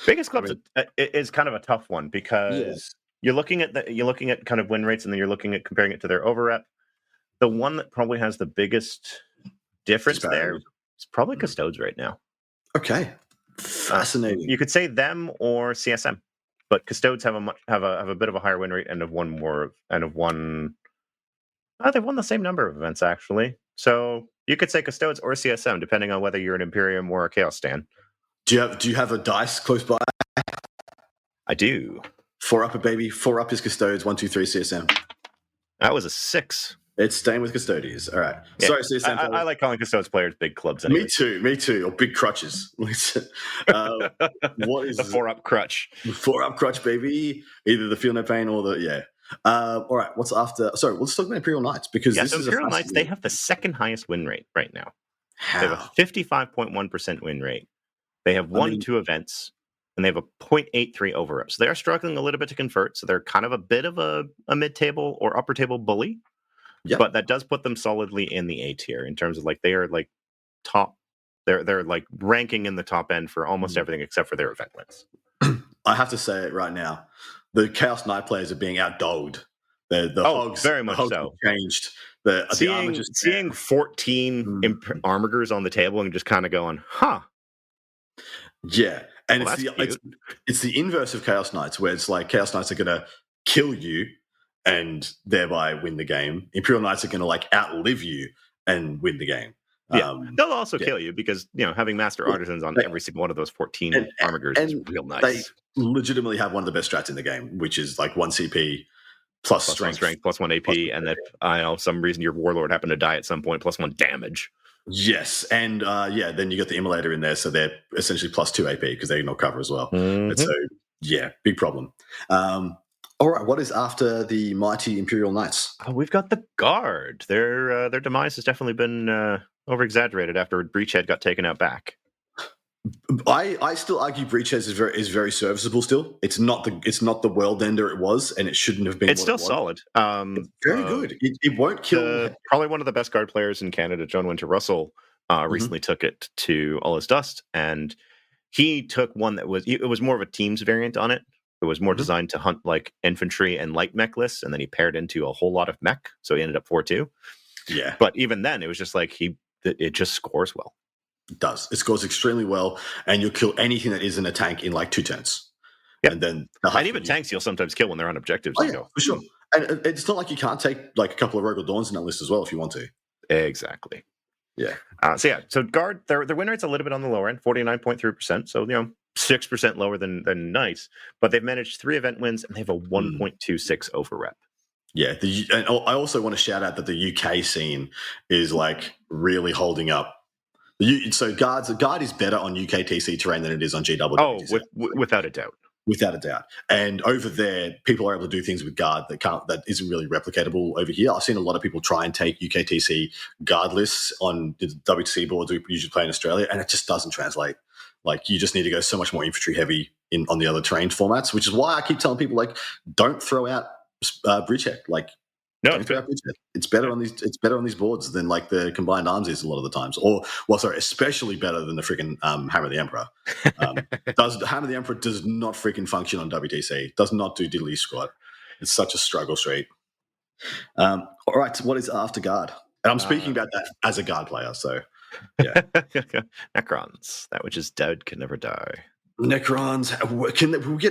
Biggest clubs is kind of a tough one because you're looking at kind of win rates, and then you're looking at comparing it to their overrep. The one that probably has the biggest difference there is probably Custodes right now. Okay, fascinating. You could say them or CSM, but Custodes have a bit of a higher win rate and have won more they've won the same number of events actually. So you could say Custodes or CSM, depending on whether you're an Imperium or a Chaos Stan. Do you have a dice close by? I do. 4 up, baby. 4 up is Custodes. 1, 2, 3 CSM. That was a 6. It's staying with Custodes. All right. Yeah. Sorry, CSM. I like calling Custodes players big clubs. Anyway. Me too. Or big crutches. What is the 4 up crutch? 4 up crutch, baby. Either the Feel No Pain or the all right. What's after? Sorry, let's talk about Imperial Knights because this is Imperial Knights. They have the second highest win rate right now. How? They have a 55.1% win rate. They have won 2 events, and they have a 0.83 overrep. So they are struggling a little bit to convert. So they're kind of a bit of a mid-table or upper-table bully. Yep. But that does put them solidly in the A tier in terms of they are top. They're ranking in the top end for almost everything except for their event wins. I have to say it right now. The Chaos Knight players are being outdogged. The hogs very much so changed. Seeing 14 armigers on the table and just kind of going, huh? Yeah, And Well, it's that's the cute. it's the inverse of Chaos Knights, where it's like Chaos Knights are going to kill you and thereby win the game. Imperial Knights are going to like outlive you and win the game. Yeah, they'll also yeah. kill you because having master Yeah, artisans on they- every single one of those 14 and armigers is and real they nice. legitimately have one of the best strats in the game, which is like 1 CP plus Plus one strength. strength, plus one AP, plus and if I know some reason your warlord happened to die at some point, plus one damage. Yes, and then you got the immolator in there, so they're essentially plus 2 AP because they ignore cover as well. And so big problem. All right, what is after the mighty Imperial Knights? We've got the guard. Their demise has definitely been over exaggerated after Breachhead got taken out back. I still argue Breachhead is very serviceable. Still, it's not the world ender it was, and it shouldn't have been. It's still solid. It's very good. It won't kill. Probably one of the best guard players in Canada, John Winter Russell, recently took it to All His Dust, and he took one that was more of a teams variant on it. It was more designed to hunt like infantry and light mech lists, and then he paired into a whole lot of mech, so he ended up 4-2. Yeah, but even then, it was just like it just scores well. It does. It scores extremely well, and you'll kill anything that isn't a tank in like 2 turns. Yep. And then even tanks you'll sometimes kill when they're on objectives. For sure. And it's not like you can't take like a couple of Rogal Dawns in that list as well if you want to. Exactly. Yeah. So guard, their win rate's a little bit on the lower end, 49.3%. So 6% lower than Knights, but they've managed 3 event wins and they have a 1.26 over rep. Yeah, and I also want to shout out that the UK scene is like really holding up. So guard is better on UK TC terrain than it is on GW. Oh, without a doubt. Without a doubt. And over there, people are able to do things with guard that isn't really replicatable over here. I've seen a lot of people try and take UKTC guard lists on the WTC boards we usually play in Australia, and it just doesn't translate. Like, you just need to go so much more infantry heavy on the other terrain formats, which is why I keep telling people, like, don't throw out Bridgehead. Like, no, don't throw out Bridgehead. It's better on these boards than like the combined arms is a lot of the times. Especially better than the freaking Hammer of the Emperor. Hammer of the Emperor does not freaking function on WTC. Does not do diddly squat. It's such a struggle street. All right, what is after guard? And I'm speaking about that as a guard player, so yeah. Necrons, that which is dead can never die. Necrons,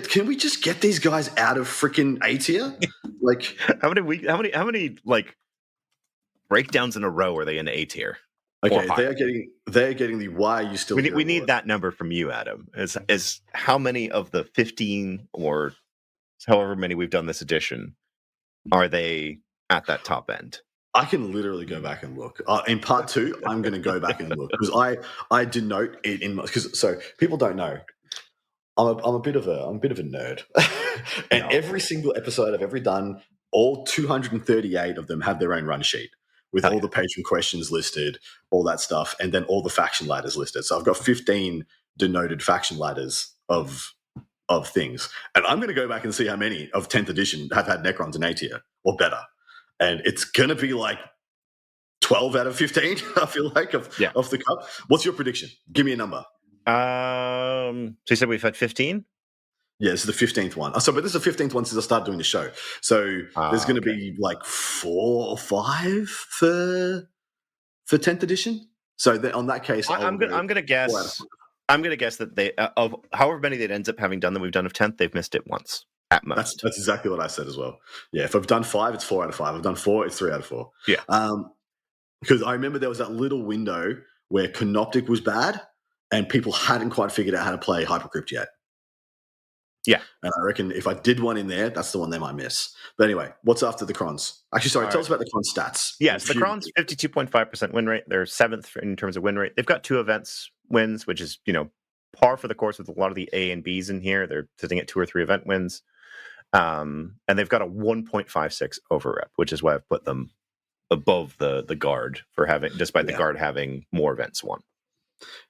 can we just get these guys out of freaking A tier? Like, how many like breakdowns in a row are they in A tier? Okay, they're getting the why are you still we need that number from you, Adam. Is how many of the 15 or however many we've done this edition are they at that top end? I can literally go back and look. In part 2, I'm going to go back and look because I denote it in so people don't know. I'm a bit of a nerd, and every single episode I've ever done, all 238 of them have their own run sheet with all the patron questions listed, all that stuff, and then all the faction ladders listed. So I've got 15 denoted faction ladders of things, and I'm going to go back and see how many of 10th edition have had Necrons in A tier or better, and it's going to be like 12 out of 15. I feel like off the cup. What's your prediction? Give me a number. So you said we've had 15? Yeah, this is the 15th one. But this is the 15th one since I started doing the show. So there's going to be like 4 or 5 for 10th edition. So on that case, I'm going to guess. I'm going to guess that they of however many that ends up having done that we've done of 10th, they've missed it once at most. That's exactly what I said as well. Yeah, if I've done 5, it's 4 out of 5. If I've done 4, it's 3 out of 4. Yeah. Because I remember there was that little window where Canoptic was bad, and people hadn't quite figured out how to play Hypercrypt yet. Yeah. And I reckon if I did one in there, that's the one they might miss. But anyway, what's after the Crons? Actually, sorry, tell us about the Cron stats. Yes, the Crons, 52.5% win rate. They're 7th in terms of win rate. They've got 2 events wins, which is, par for the course with a lot of the A and Bs in here. They're sitting at 2 or 3 event wins. And they've got a 1.56 over rep, which is why I've put them above the guard for despite the guard having more events won.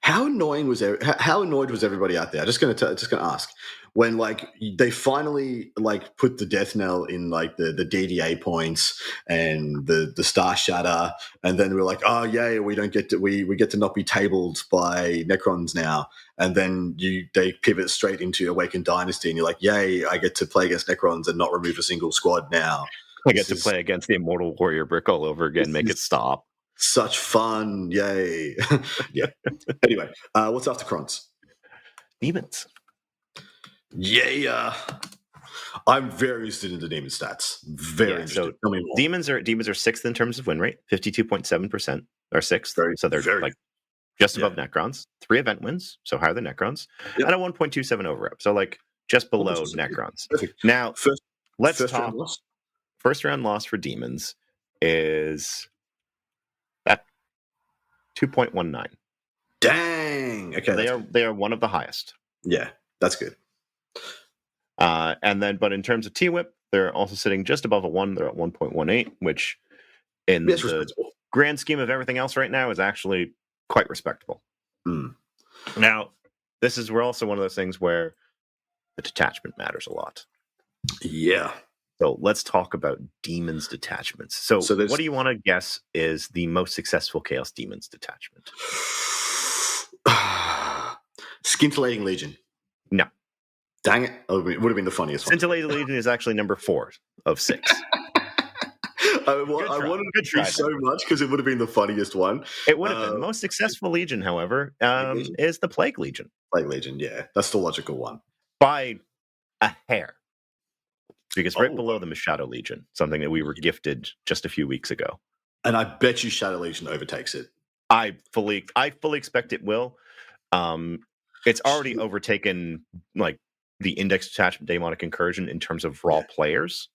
How annoyed was everybody out there? I'm just gonna ask when like they finally like put the death knell in like the DDA points and the Star Shatter, and then we're like, oh yay, we get to not be tabled by Necrons now, and then they pivot straight into Awakened Dynasty, and you're like, yay, I get to play against Necrons and not remove a single squad now. I get to play against the Immortal Warrior Brick all over again, make it stop. Such fun, yay! Yeah. Anyway, what's after Crons? Demons. Yeah. I'm very interested in the demon stats. Very interested. So Tell me more. demons are sixth in terms of win rate, 52.7% are sixth. So they're like just above Necrons. 3 event wins, so higher than Necrons, and a 1.27 overrep, so like just below Necrons. Perfect. Now, let's first talk. Round loss? First round loss for demons is that 2.19. Dang. Okay, so they are one of the highest. Yeah, that's good. And then, but in terms of T-Whip, they're also sitting just above a 1. They're at 1.18, which in the grand scheme of everything else right now is actually quite respectable. Now, this is also one of those things where the detachment matters a lot. Yeah. So let's talk about demons detachments. So what do you want to guess is the most successful Chaos Demons detachment? Scintillating Legion. No. Dang it. Oh, it would have been the funniest one. Scintillating Legion is actually number 4 of 6. I wanted to try so much because it would have been the funniest one. It would have been. The most successful Legion, however, is the Plague Legion. Plague Legion, yeah. That's the logical one. By a hair. Because right below them is Shadow Legion, something that we were gifted just a few weeks ago. And I bet you Shadow Legion overtakes it. I fully expect it will. It's already overtaken like the Index Detachment Daemonic Incursion in terms of raw players.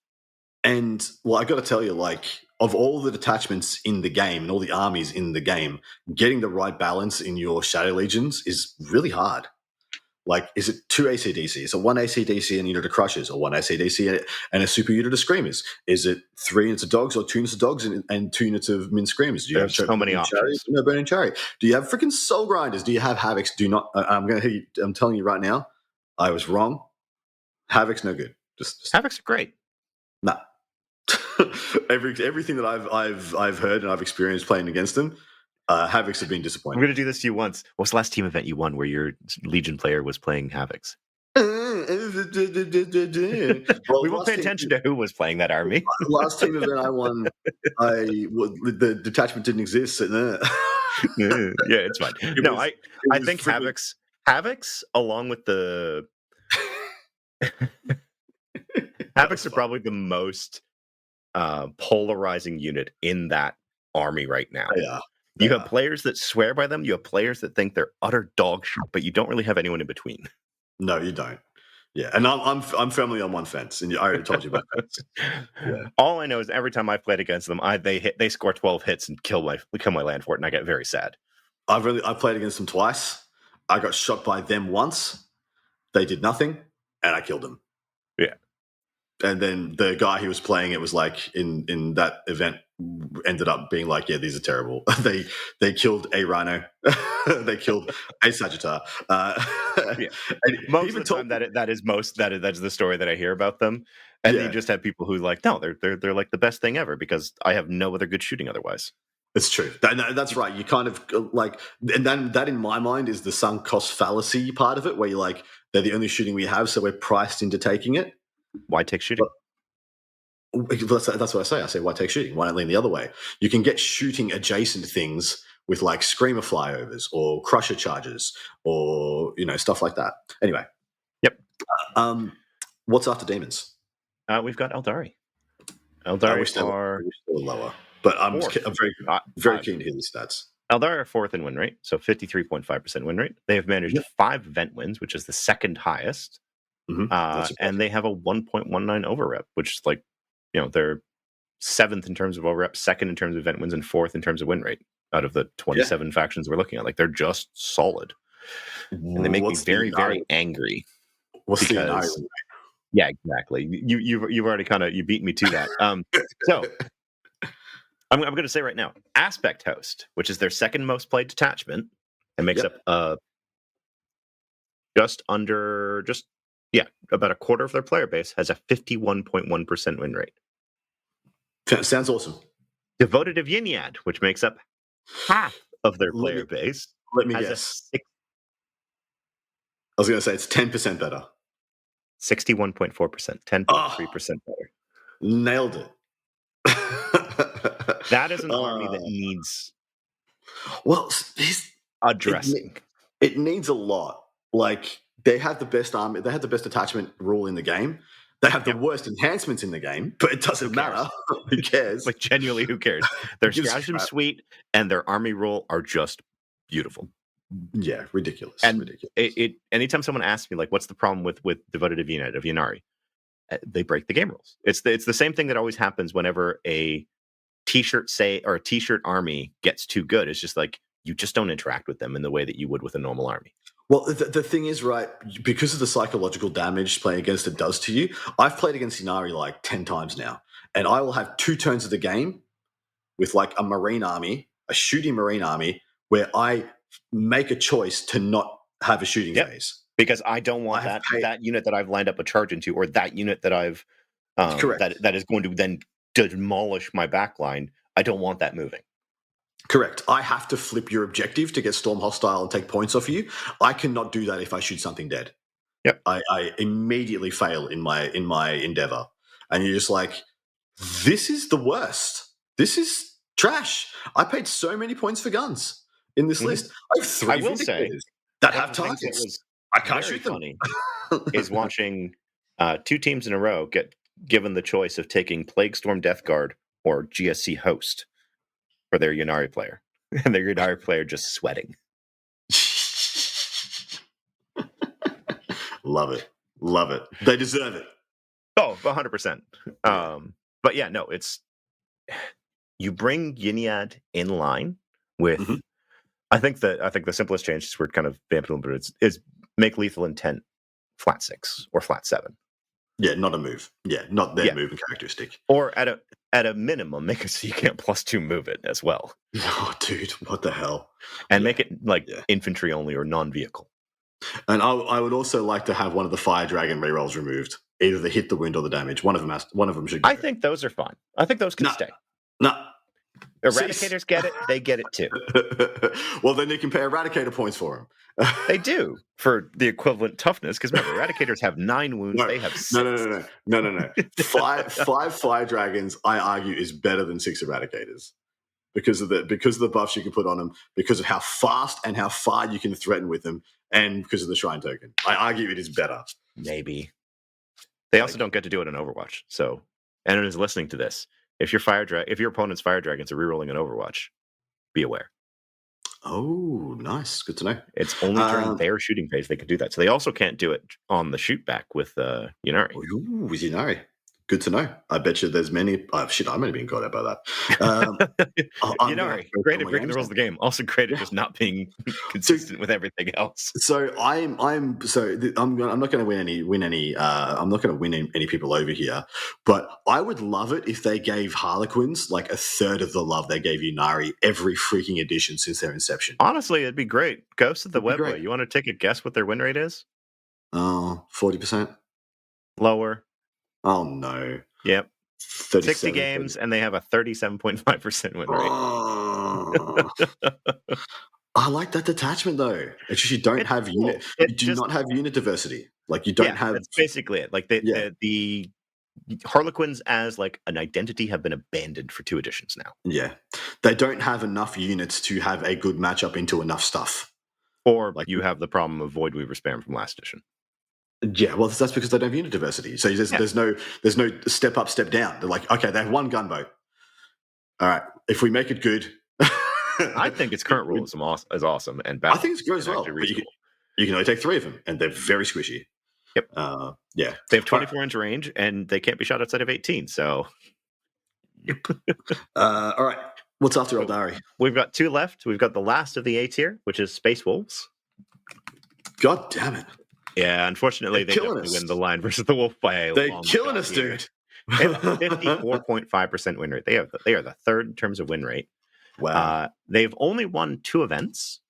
And well, I got to tell you, like, of all the detachments in the game and all the armies in the game, getting the right balance in your Shadow Legions is really hard. Like, is it 2 ACDC? Is it 1 ACDC and a unit of Crushers, or 1 ACDC and a super unit of Screamers? Is it 3 units of Dogs or 2 units of Dogs and 2 units of Min Screamers? Do you There's have so many options. No Burning Chariot. Do you have freaking Soul Grinders? Do you have Havocs? Do not. I'm telling you right now, I was wrong. Havoc's no good. Just Havocs are great. Nah. Everything that I've heard and I've experienced playing against them, Havocs have been disappointing. I'm going to do this to you once. What's the last team event you won where your Legion player was playing Havocs? We won't pay attention to who was playing that army. Last team event I won, the detachment didn't exist. So yeah, it's fine. I think Havocs, along with the Havocs are probably the most polarizing unit in that army right now. Yeah. You have players that swear by them. You have players that think they're utter dog shit, but you don't really have anyone in between. No, you don't. Yeah, and I'm firmly on one fence, and I already told you about that. Yeah. All I know is every time I've played against them, they score 12 hits and kill my land fort, and I get very sad. I've played against them twice. I got shot by them once. They did nothing, and I killed them. Yeah. And then the guy who was playing it was like in that event ended up being like, yeah, these are terrible. They killed a Rhino. They killed a Sagittar. Yeah. Most of the time that is the story that I hear about them. And you just have people who like, no, they're like the best thing ever because I have no other good shooting otherwise. It's true. That's right. You kind of like, and then that in my mind is the sunk cost fallacy part of it, where you're like, they're the only shooting we have, so we're priced into taking it. Why take shooting? That's what I say. I say, why take shooting? Why not lean the other way? You can get shooting adjacent things with like Screamer flyovers or Crusher charges or stuff like that. Anyway. Yep. What's after demons? We've got Eldari. Eldari are lower, but I'm very keen to hear the stats. Eldari are 4th in win rate, so 53.5% win rate. They have managed 5 event wins, which is the second highest. Mm-hmm. And they have a 1.19 overrep, which is like, they're 7th in terms of overrep, 2nd in terms of event wins, and 4th in terms of win rate out of the 27 factions we're looking at. Like, they're just solid. And they make me very, very angry. What's the Inari? Yeah, exactly. You've already you beat me to that. So I'm going to say right now, Aspect Host, which is their second most played detachment, and makes up about a quarter of their player base, has a 51.1% win rate. Sounds awesome. Devoted of Yin'Yad, which makes up half of their player base. Let me guess. I was going to say it's 10% better. 61.4%, 10.3% better. Nailed it. That is an army that needs addressing. it It needs a lot. Like, They have the best army. They have the best attachment rule in the game. They have the worst enhancements in the game, but it doesn't matter. Who cares? Like, genuinely, who cares? Their Gives a stratagem crap. suite and their army rule are just beautiful. Yeah, ridiculous. And ridiculous. Anytime someone asks me, like, what's the problem with Devoted Unit of Ynnari? They break the game rules. It's the same thing that always happens whenever a t-shirt or a t-shirt army gets too good. It's just like, you just don't interact with them in the way that you would with a normal army. Well, the thing is, right, because of the psychological damage playing against it does to you, I've played against Ynnari like 10 times now, and I will have 2 turns of the game with like a marine army, a shooting marine army, where I make a choice to not have a shooting phase. Because I don't want that unit that I've lined up a charge into, or that unit that I've that is going to then demolish my backline. I don't want that moving. Correct. I have to flip your objective to get Storm Hostile and take points off you. I cannot do that if I shoot something dead. Yep. I immediately fail in my endeavor. And you're just like, this is the worst. This is trash. I paid so many points for guns in this list. I have 3 Vindicators that have targets. I can't shoot them. Funny is watching 2 teams in a row get given the choice of taking Plaguestorm Death Guard or GSC Host for their Ynnari player, and their Ynnari player just sweating. Love it. They deserve it. Oh, 100%. But yeah, no, it's, you bring Yniad in line with. I think the simplest change is we're kind of vamping, but is make lethal intent flat 6 or flat 7. Yeah, not a move. Yeah, not their moving characteristic. Or at a minimum, make it so you can't +2 move it as well. Oh, dude, what the hell? And make it like infantry only or non-vehicle. And I would also like to have one of the Fire Dragon rerolls removed. Either the hit, the wound, or the damage. One of them should go. I think those are fine. I think those can stay. No. Eradicators get it. They get it too. Well, then you can pay Eradicator points for them. They do for the equivalent toughness, because remember, Eradicators have 9 wounds. No, they have 6. No. Five Fire Dragons, I argue, is better than 6 Eradicators because of the buffs you can put on them, because of how fast and how far you can threaten with them, and because of the Shrine Token. I argue it is better. Maybe. They also don't get to do it in Overwatch. So, anyone who's listening to this, if your opponent's Fire Dragons are rerolling in Overwatch, be aware. Oh, nice. Good to know. It's only during their shooting phase they can do that. So they also can't do it on the shoot back with Ynnari. Ooh, with Ynnari. Good to know. I bet you there's many. Oh, shit, I might have been caught out by that. Ynnari, great at breaking the rules of the game. Also great at just not being consistent with everything else. So I'm not going to I'm not going to win any people over here. But I would love it if they gave Harlequins like a third of the love they gave Ynnari every freaking edition since their inception. Honestly, it'd be great. Ghost of the Webway. You want to take a guess what their win rate is? 40%. Lower. Oh no. Yep. 60 games, and they have a 37.5% win rate. I like that detachment though. It's just you don't have unit. You do not have unit diversity. Like you don't have. That's basically it. Like the Harlequins as like an identity have been abandoned for 2 editions now. Yeah, they don't have enough units to have a good matchup into enough stuff. Or like you have the problem of Voidweaver spam from last edition. Yeah, well, that's because they don't have unit diversity. So there's no step up, step down. They're like, okay, they have 1 gunboat. All right, if we make it good, I think its current rule is awesome and I think it's good as well. But you can only take 3 of them, and they're very squishy. Yep. Yeah, they have 24-inch range, and they can't be shot outside of 18. So, all right, what's after Eldari? We've got 2 left. We've got the last of the A tier, which is Space Wolves. God damn it! Yeah, unfortunately, they definitely win the line versus the Wolf by a They're long killing shot us, here. dude. They have a 54.5% win rate. They are the 3rd in terms of win rate. Wow. They've only won 2 events,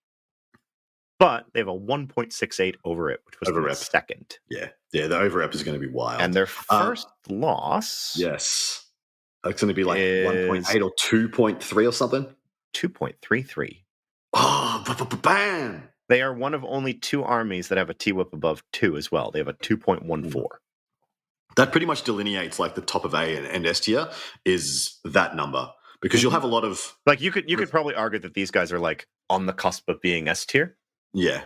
but they have a 1.68 over it, which was the 2nd. Yeah, the over-rep is going to be wild. And their first loss... Yes. It's going to be like 1.8 or 2.3 or something? 2.33. Oh, bam! They are one of only 2 armies that have a T-Whip above 2 as well. They have a 2.14. That pretty much delineates like the top of A and S tier is that number. Because you'll have a lot of... Like you could probably argue that these guys are like on the cusp of being S tier. Yeah.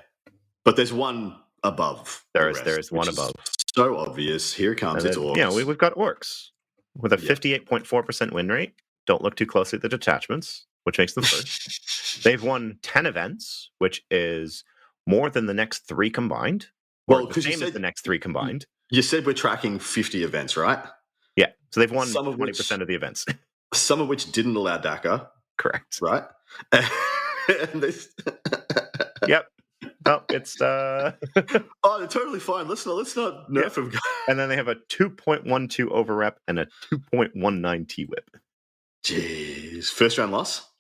But there's one above There the rest. is one which is above. so obvious. Here it comes. And It's then, Orcs. we've got Orcs with a Yeah. 58.4% win rate. Don't look too closely at the detachments, which makes them first. They've won 10 events, which is more than the next 3 combined, or Well, the because same as the next 3 combined. You said we're tracking 50 events, right? Yeah, so they've won Some of 20% of the events. Some of which didn't allow DACA, Correct. right? And this... Yep. Oh, it's oh, they're totally fine. Let's not nerf them. And then they have a 2.12 overrep and a 2.19 T-whip. Jeez. First round loss?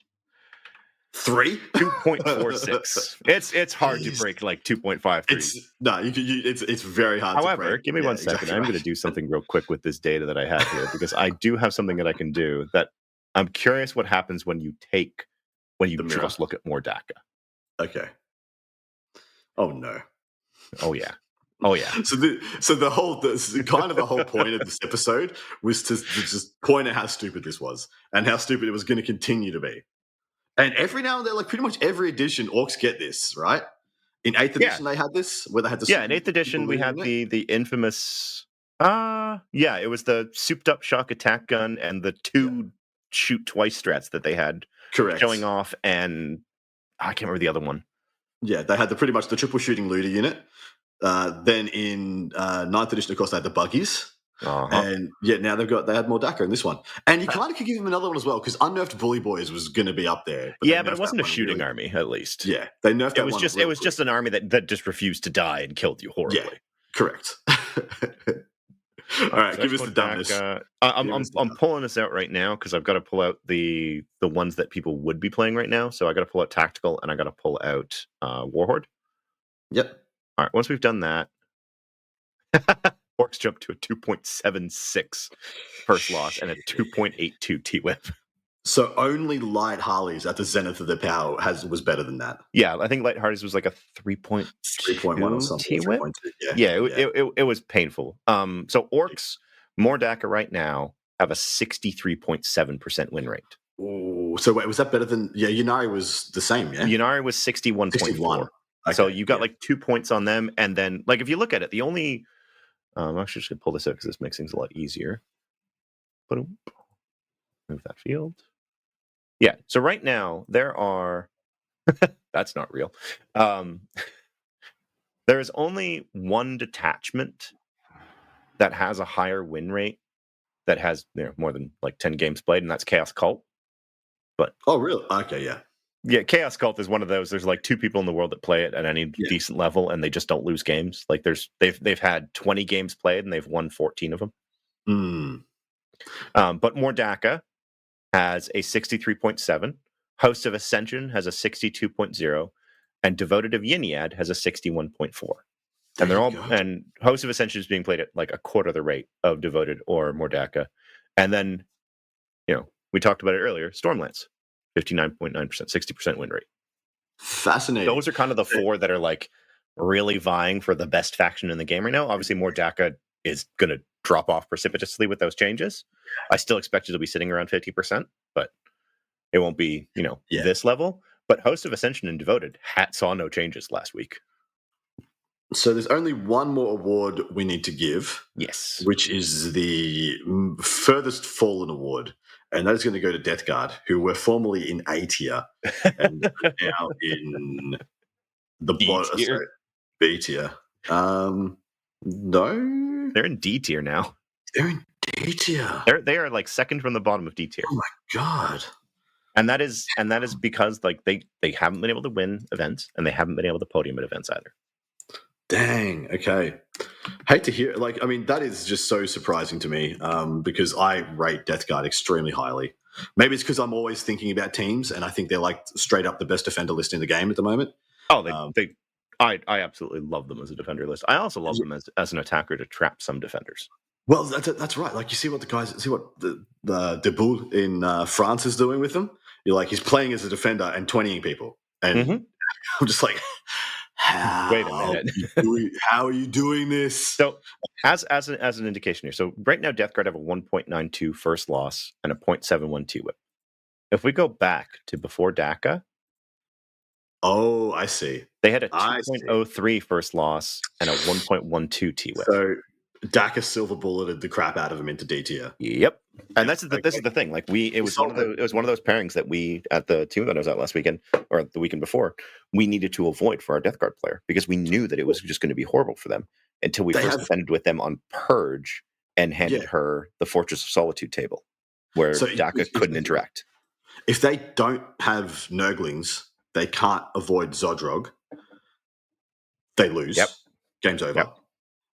3? 2.46. It's hard to break like 2.53. It's very hard to break. However, give me 1 second. Exactly I'm right. going to do something real quick with this data that I have here because I do have something that I can do that I'm curious what happens when you just look at more DACA. Okay. Oh no. Oh yeah. Oh yeah. So the whole point of this episode was to just point out how stupid this was and how stupid it was going to continue to be. And every now and then, like pretty much every edition, Orcs get this, right? In 8th edition, they had this, where they had the... Yeah, in 8th edition, we had the infamous... it was the souped-up shock attack gun and the 2 shoot-twice strats that they had. Correct. Showing off, and I can't remember the other one. Yeah, they had pretty much the triple shooting looter unit. Then in 9th edition, of course, they had the buggies. And now they had more DACA in this one. And you kind of could give them another one as well, because Unnerved Bully Boys was going to be up there. But it wasn't a shooting army, at least. Yeah, they nerfed that one. It was just an army that just refused to die and killed you horribly. Yeah, correct. All right, give us the dumbness. I'm pulling this out right now because I've got to pull out the ones that people would be playing right now. So I got to pull out Tactical and I got to pull out Warhorde. Yep. All right, once we've done that, Orcs jumped to a 2.76 first loss and a 2.82 T-whip. So only Light Harleys at the zenith of their power was better than that. Yeah, I think Light Harleys was like a 3.1 or something. T-whip. It was painful. So Orcs, more DACA right now, have a 63.7% win rate. Oh, so wait, was that better than... Yeah, Ynnari was the same, yeah? Ynnari was 61.4. Okay, so you got like 2 points on them, and then like if you look at it, the only... I'm actually just going to pull this out because this makes things a lot easier. Move that field. Yeah, so right now there are... That's not real. There is only one detachment that has a higher win rate that has more than like 10 games played, and that's Chaos Cult. But oh, really? Okay, yeah. Yeah, Chaos Cult is one of those. There's like 2 people in the world that play it at any decent level, and they just don't lose games. Like they've had 20 games played, and they've won 14 of them. But Mordaka has a 63.7. Host of Ascension has a 62.0, and Devoted of Yniad has a 61.4. And they're all and Host of Ascension is being played at like a quarter of the rate of Devoted or Mordaka. And then, we talked about it earlier. Stormlance. 59.9%, 60% win rate. Fascinating. Those are kind of the 4 that are like really vying for the best faction in the game right now. Obviously, Mordaka is going to drop off precipitously with those changes. I still expect it to be sitting around 50%, but it won't be, this level. But Host of Ascension and Devoted saw no changes last week. So there's only one more award we need to give. Yes. Which is the furthest fallen award. And that is going to go to Death Guard, who were formerly in A tier and now in the B tier. No, they're in D tier now. They're in D tier. They are like second from the bottom of D tier. Oh my god! And that is because like they haven't been able to win events and they haven't been able to podium at events either. Dang. Okay. Hate to hear. Like, I mean, that is just so surprising to me because I rate Death Guard extremely highly. Maybe it's because I'm always thinking about teams, and I think they're like straight up the best defender list in the game at the moment. Oh, I absolutely love them as a defender list. I also love them as an attacker to trap some defenders. Well, that's right. Like, you see what the Deboul in France is doing with them. You're like, he's playing as a defender and 20ing people, and I'm just like. Wait a minute. How are you doing this? So, as an indication here, so right now, Death Guard have a 1.92 first loss and a 0.71 T-whip. If we go back to before DACA, Oh, I see. They had a I see. 2.03 first loss and a 1.12 T-whip. So Daka silver bulleted the crap out of him into D tier. Yep. And Yep. this is the thing. Like it was one of those pairings that we at the team that I was at last weekend or the weekend before, we needed to avoid for our Death Guard player because we knew that it was just going to be horrible for them until we first defended with them on Purge and handed her the Fortress of Solitude table where Daka couldn't interact. If they don't have Nurglings, they can't avoid Zodrog. They lose. Yep. Game's over. Yep.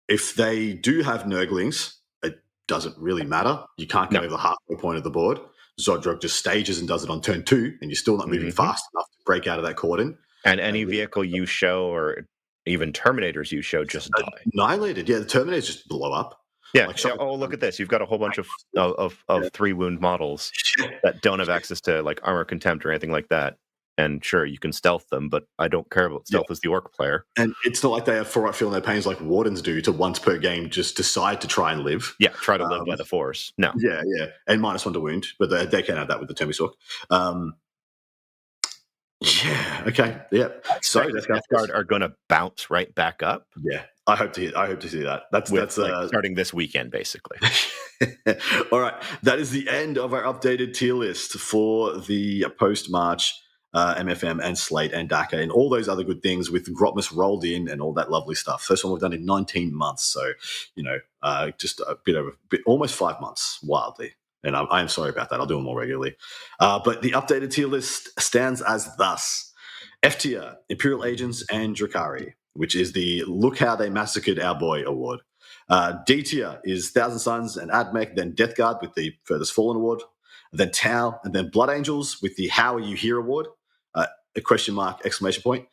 If they do have Nurglings, it doesn't really matter. You can't get over the halfway point of the board. Zodrog just stages and does it on turn 2, and you're still not moving fast enough to break out of that cordon. And any vehicle you show, or even Terminators you show, just die. Annihilated. Yeah, the Terminators just blow up. Yeah. Look at this. You've got a whole bunch of 3-wound models that don't have access to like armor contempt or anything like that. And sure, you can stealth them, but I don't care about stealth as the orc player. And it's not like they have forward feeling their pains like Wardens do to once per game just decide to try and live. Yeah, try to live by the force. No. Yeah. And -1 to wound, but they can't have that with the Termisorc. Yeah. Okay. Yeah. So Death Guard are going to bounce right back up. Yeah. I hope to see that. That's starting this weekend, basically. All right. That is the end of our updated tier list for the post-March MFM and Slate and Daka and all those other good things with Grotmas rolled in and all that lovely stuff. First one we've done in 19 months. So, just a bit, almost 5 months, wildly. And I am sorry about that. I'll do them more regularly. But the updated tier list stands as thus. F tier, Imperial Agents and Drakari, which is the Look How They Massacred Our Boy award. D tier is Thousand Suns and Admech, then Death Guard with the Furthest Fallen award, then Tau, and then Blood Angels with the How Are You Here award. A question mark, exclamation point.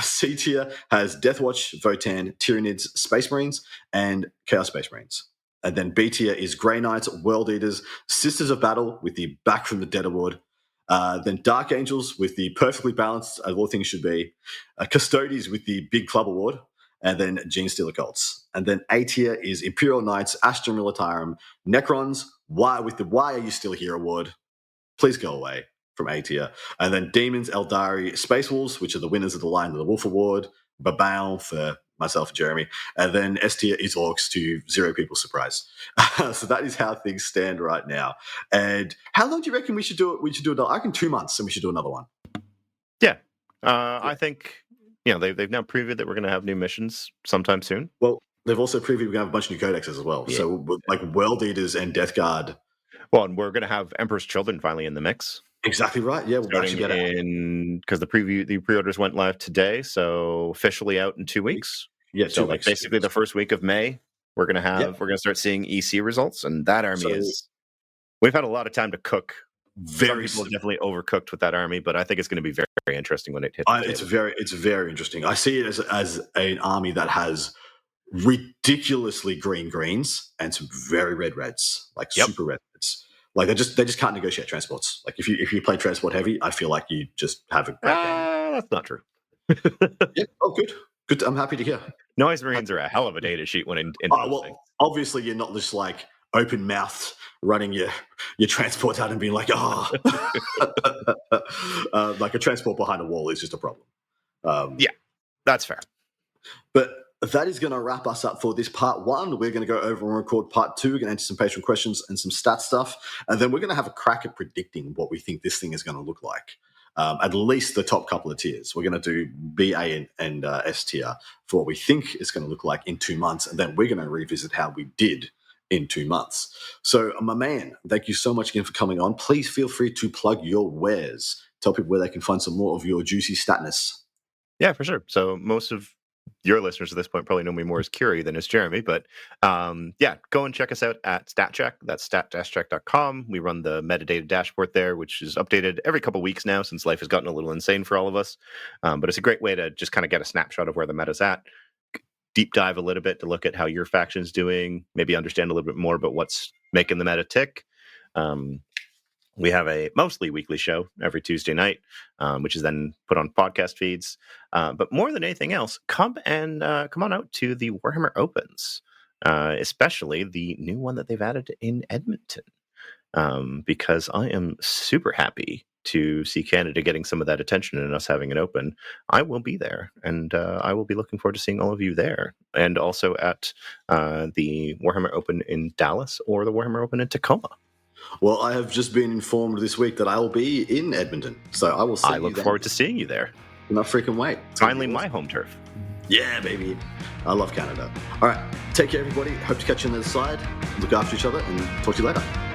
C tier has Deathwatch, Votan, Tyranids, Space Marines, and Chaos Space Marines. And then B tier is Grey Knights, World Eaters, Sisters of Battle with the Back from the Dead award. Then Dark Angels with the Perfectly Balanced, as all things should be. Custodies with the Big Club award. And then Gene Stealer Cults. And then A tier is Imperial Knights, Astra Militarum, Necrons, with the Why Are You Still Here award. Please go away from A tier. And then Demons, Eldari, Space Wolves, which are the winners of the Lion of the Wolf award. Babao for myself and Jeremy. And then S tier is Orcs to 0 people's surprise. So that is how things stand right now. And how long do you reckon we should do it? I reckon 2 months and we should do another one. Yeah. I think, they've now previewed that we're going to have new missions sometime soon. Well, they've also previewed we're going to have a bunch of new codexes as well. Yeah. So like World Eaters and Death Guard. Well, and we're going to have Emperor's Children finally in the mix. Exactly right. Yeah, we'll actually get because the pre-orders went live today, so officially out in 2 weeks. Yeah, so like basically the first week of May, we're going to start seeing EC results, and that army we've had a lot of time to cook. Some people definitely overcooked with that army, but I think it's going to be very, very interesting when it hits. It's very interesting. I see it as an army that has ridiculously green greens and some very red reds, like super red reds. Like they just can't negotiate transports. Like if you play transport heavy, I feel like you just have a great game. That's not true. Yeah. Oh, good. I'm happy to hear. Noise Marines are a hell of a data sheet when in obviously you're not just like open mouthed running your transports out and being like, like a transport behind a wall is just a problem. Yeah, that's fair. But that is going to wrap us up for this part 1. We're going to go over and record part 2. We're going to answer some patron questions and some stat stuff. And then we're going to have a crack at predicting what we think this thing is going to look like. At least the top couple of tiers. We're going to do BA and S tier for what we think it's going to look like in 2 months. And then we're going to revisit how we did in 2 months. So, my man, thank you so much again for coming on. Please feel free to plug your wares. Tell people where they can find some more of your juicy statness. Yeah, for sure. So most of your listeners at this point probably know me more as Curie than as Jeremy, but go and check us out at StatCheck. That's stat-check.com. We run the metadata dashboard there, which is updated every couple of weeks now since life has gotten a little insane for all of us. But it's a great way to just kind of get a snapshot of where the meta's at, deep dive a little bit to look at how your faction's doing, maybe understand a little bit more about what's making the meta tick. We have a mostly weekly show every Tuesday night, which is then put on podcast feeds. But more than anything else, come on out to the Warhammer Opens, especially the new one that they've added in Edmonton, because I am super happy to see Canada getting some of that attention and us having it open, I will be there, and I will be looking forward to seeing all of you there, and also at the Warhammer Open in Dallas or the Warhammer Open in Tacoma. Well, I have just been informed this week that I will be in Edmonton, so I will see you. I look forward to seeing you there. Not freaking wait. Finally, my home turf. Yeah, baby. I love Canada. All right, take care, everybody. Hope to catch you on the other side. Look after each other, and talk to you later.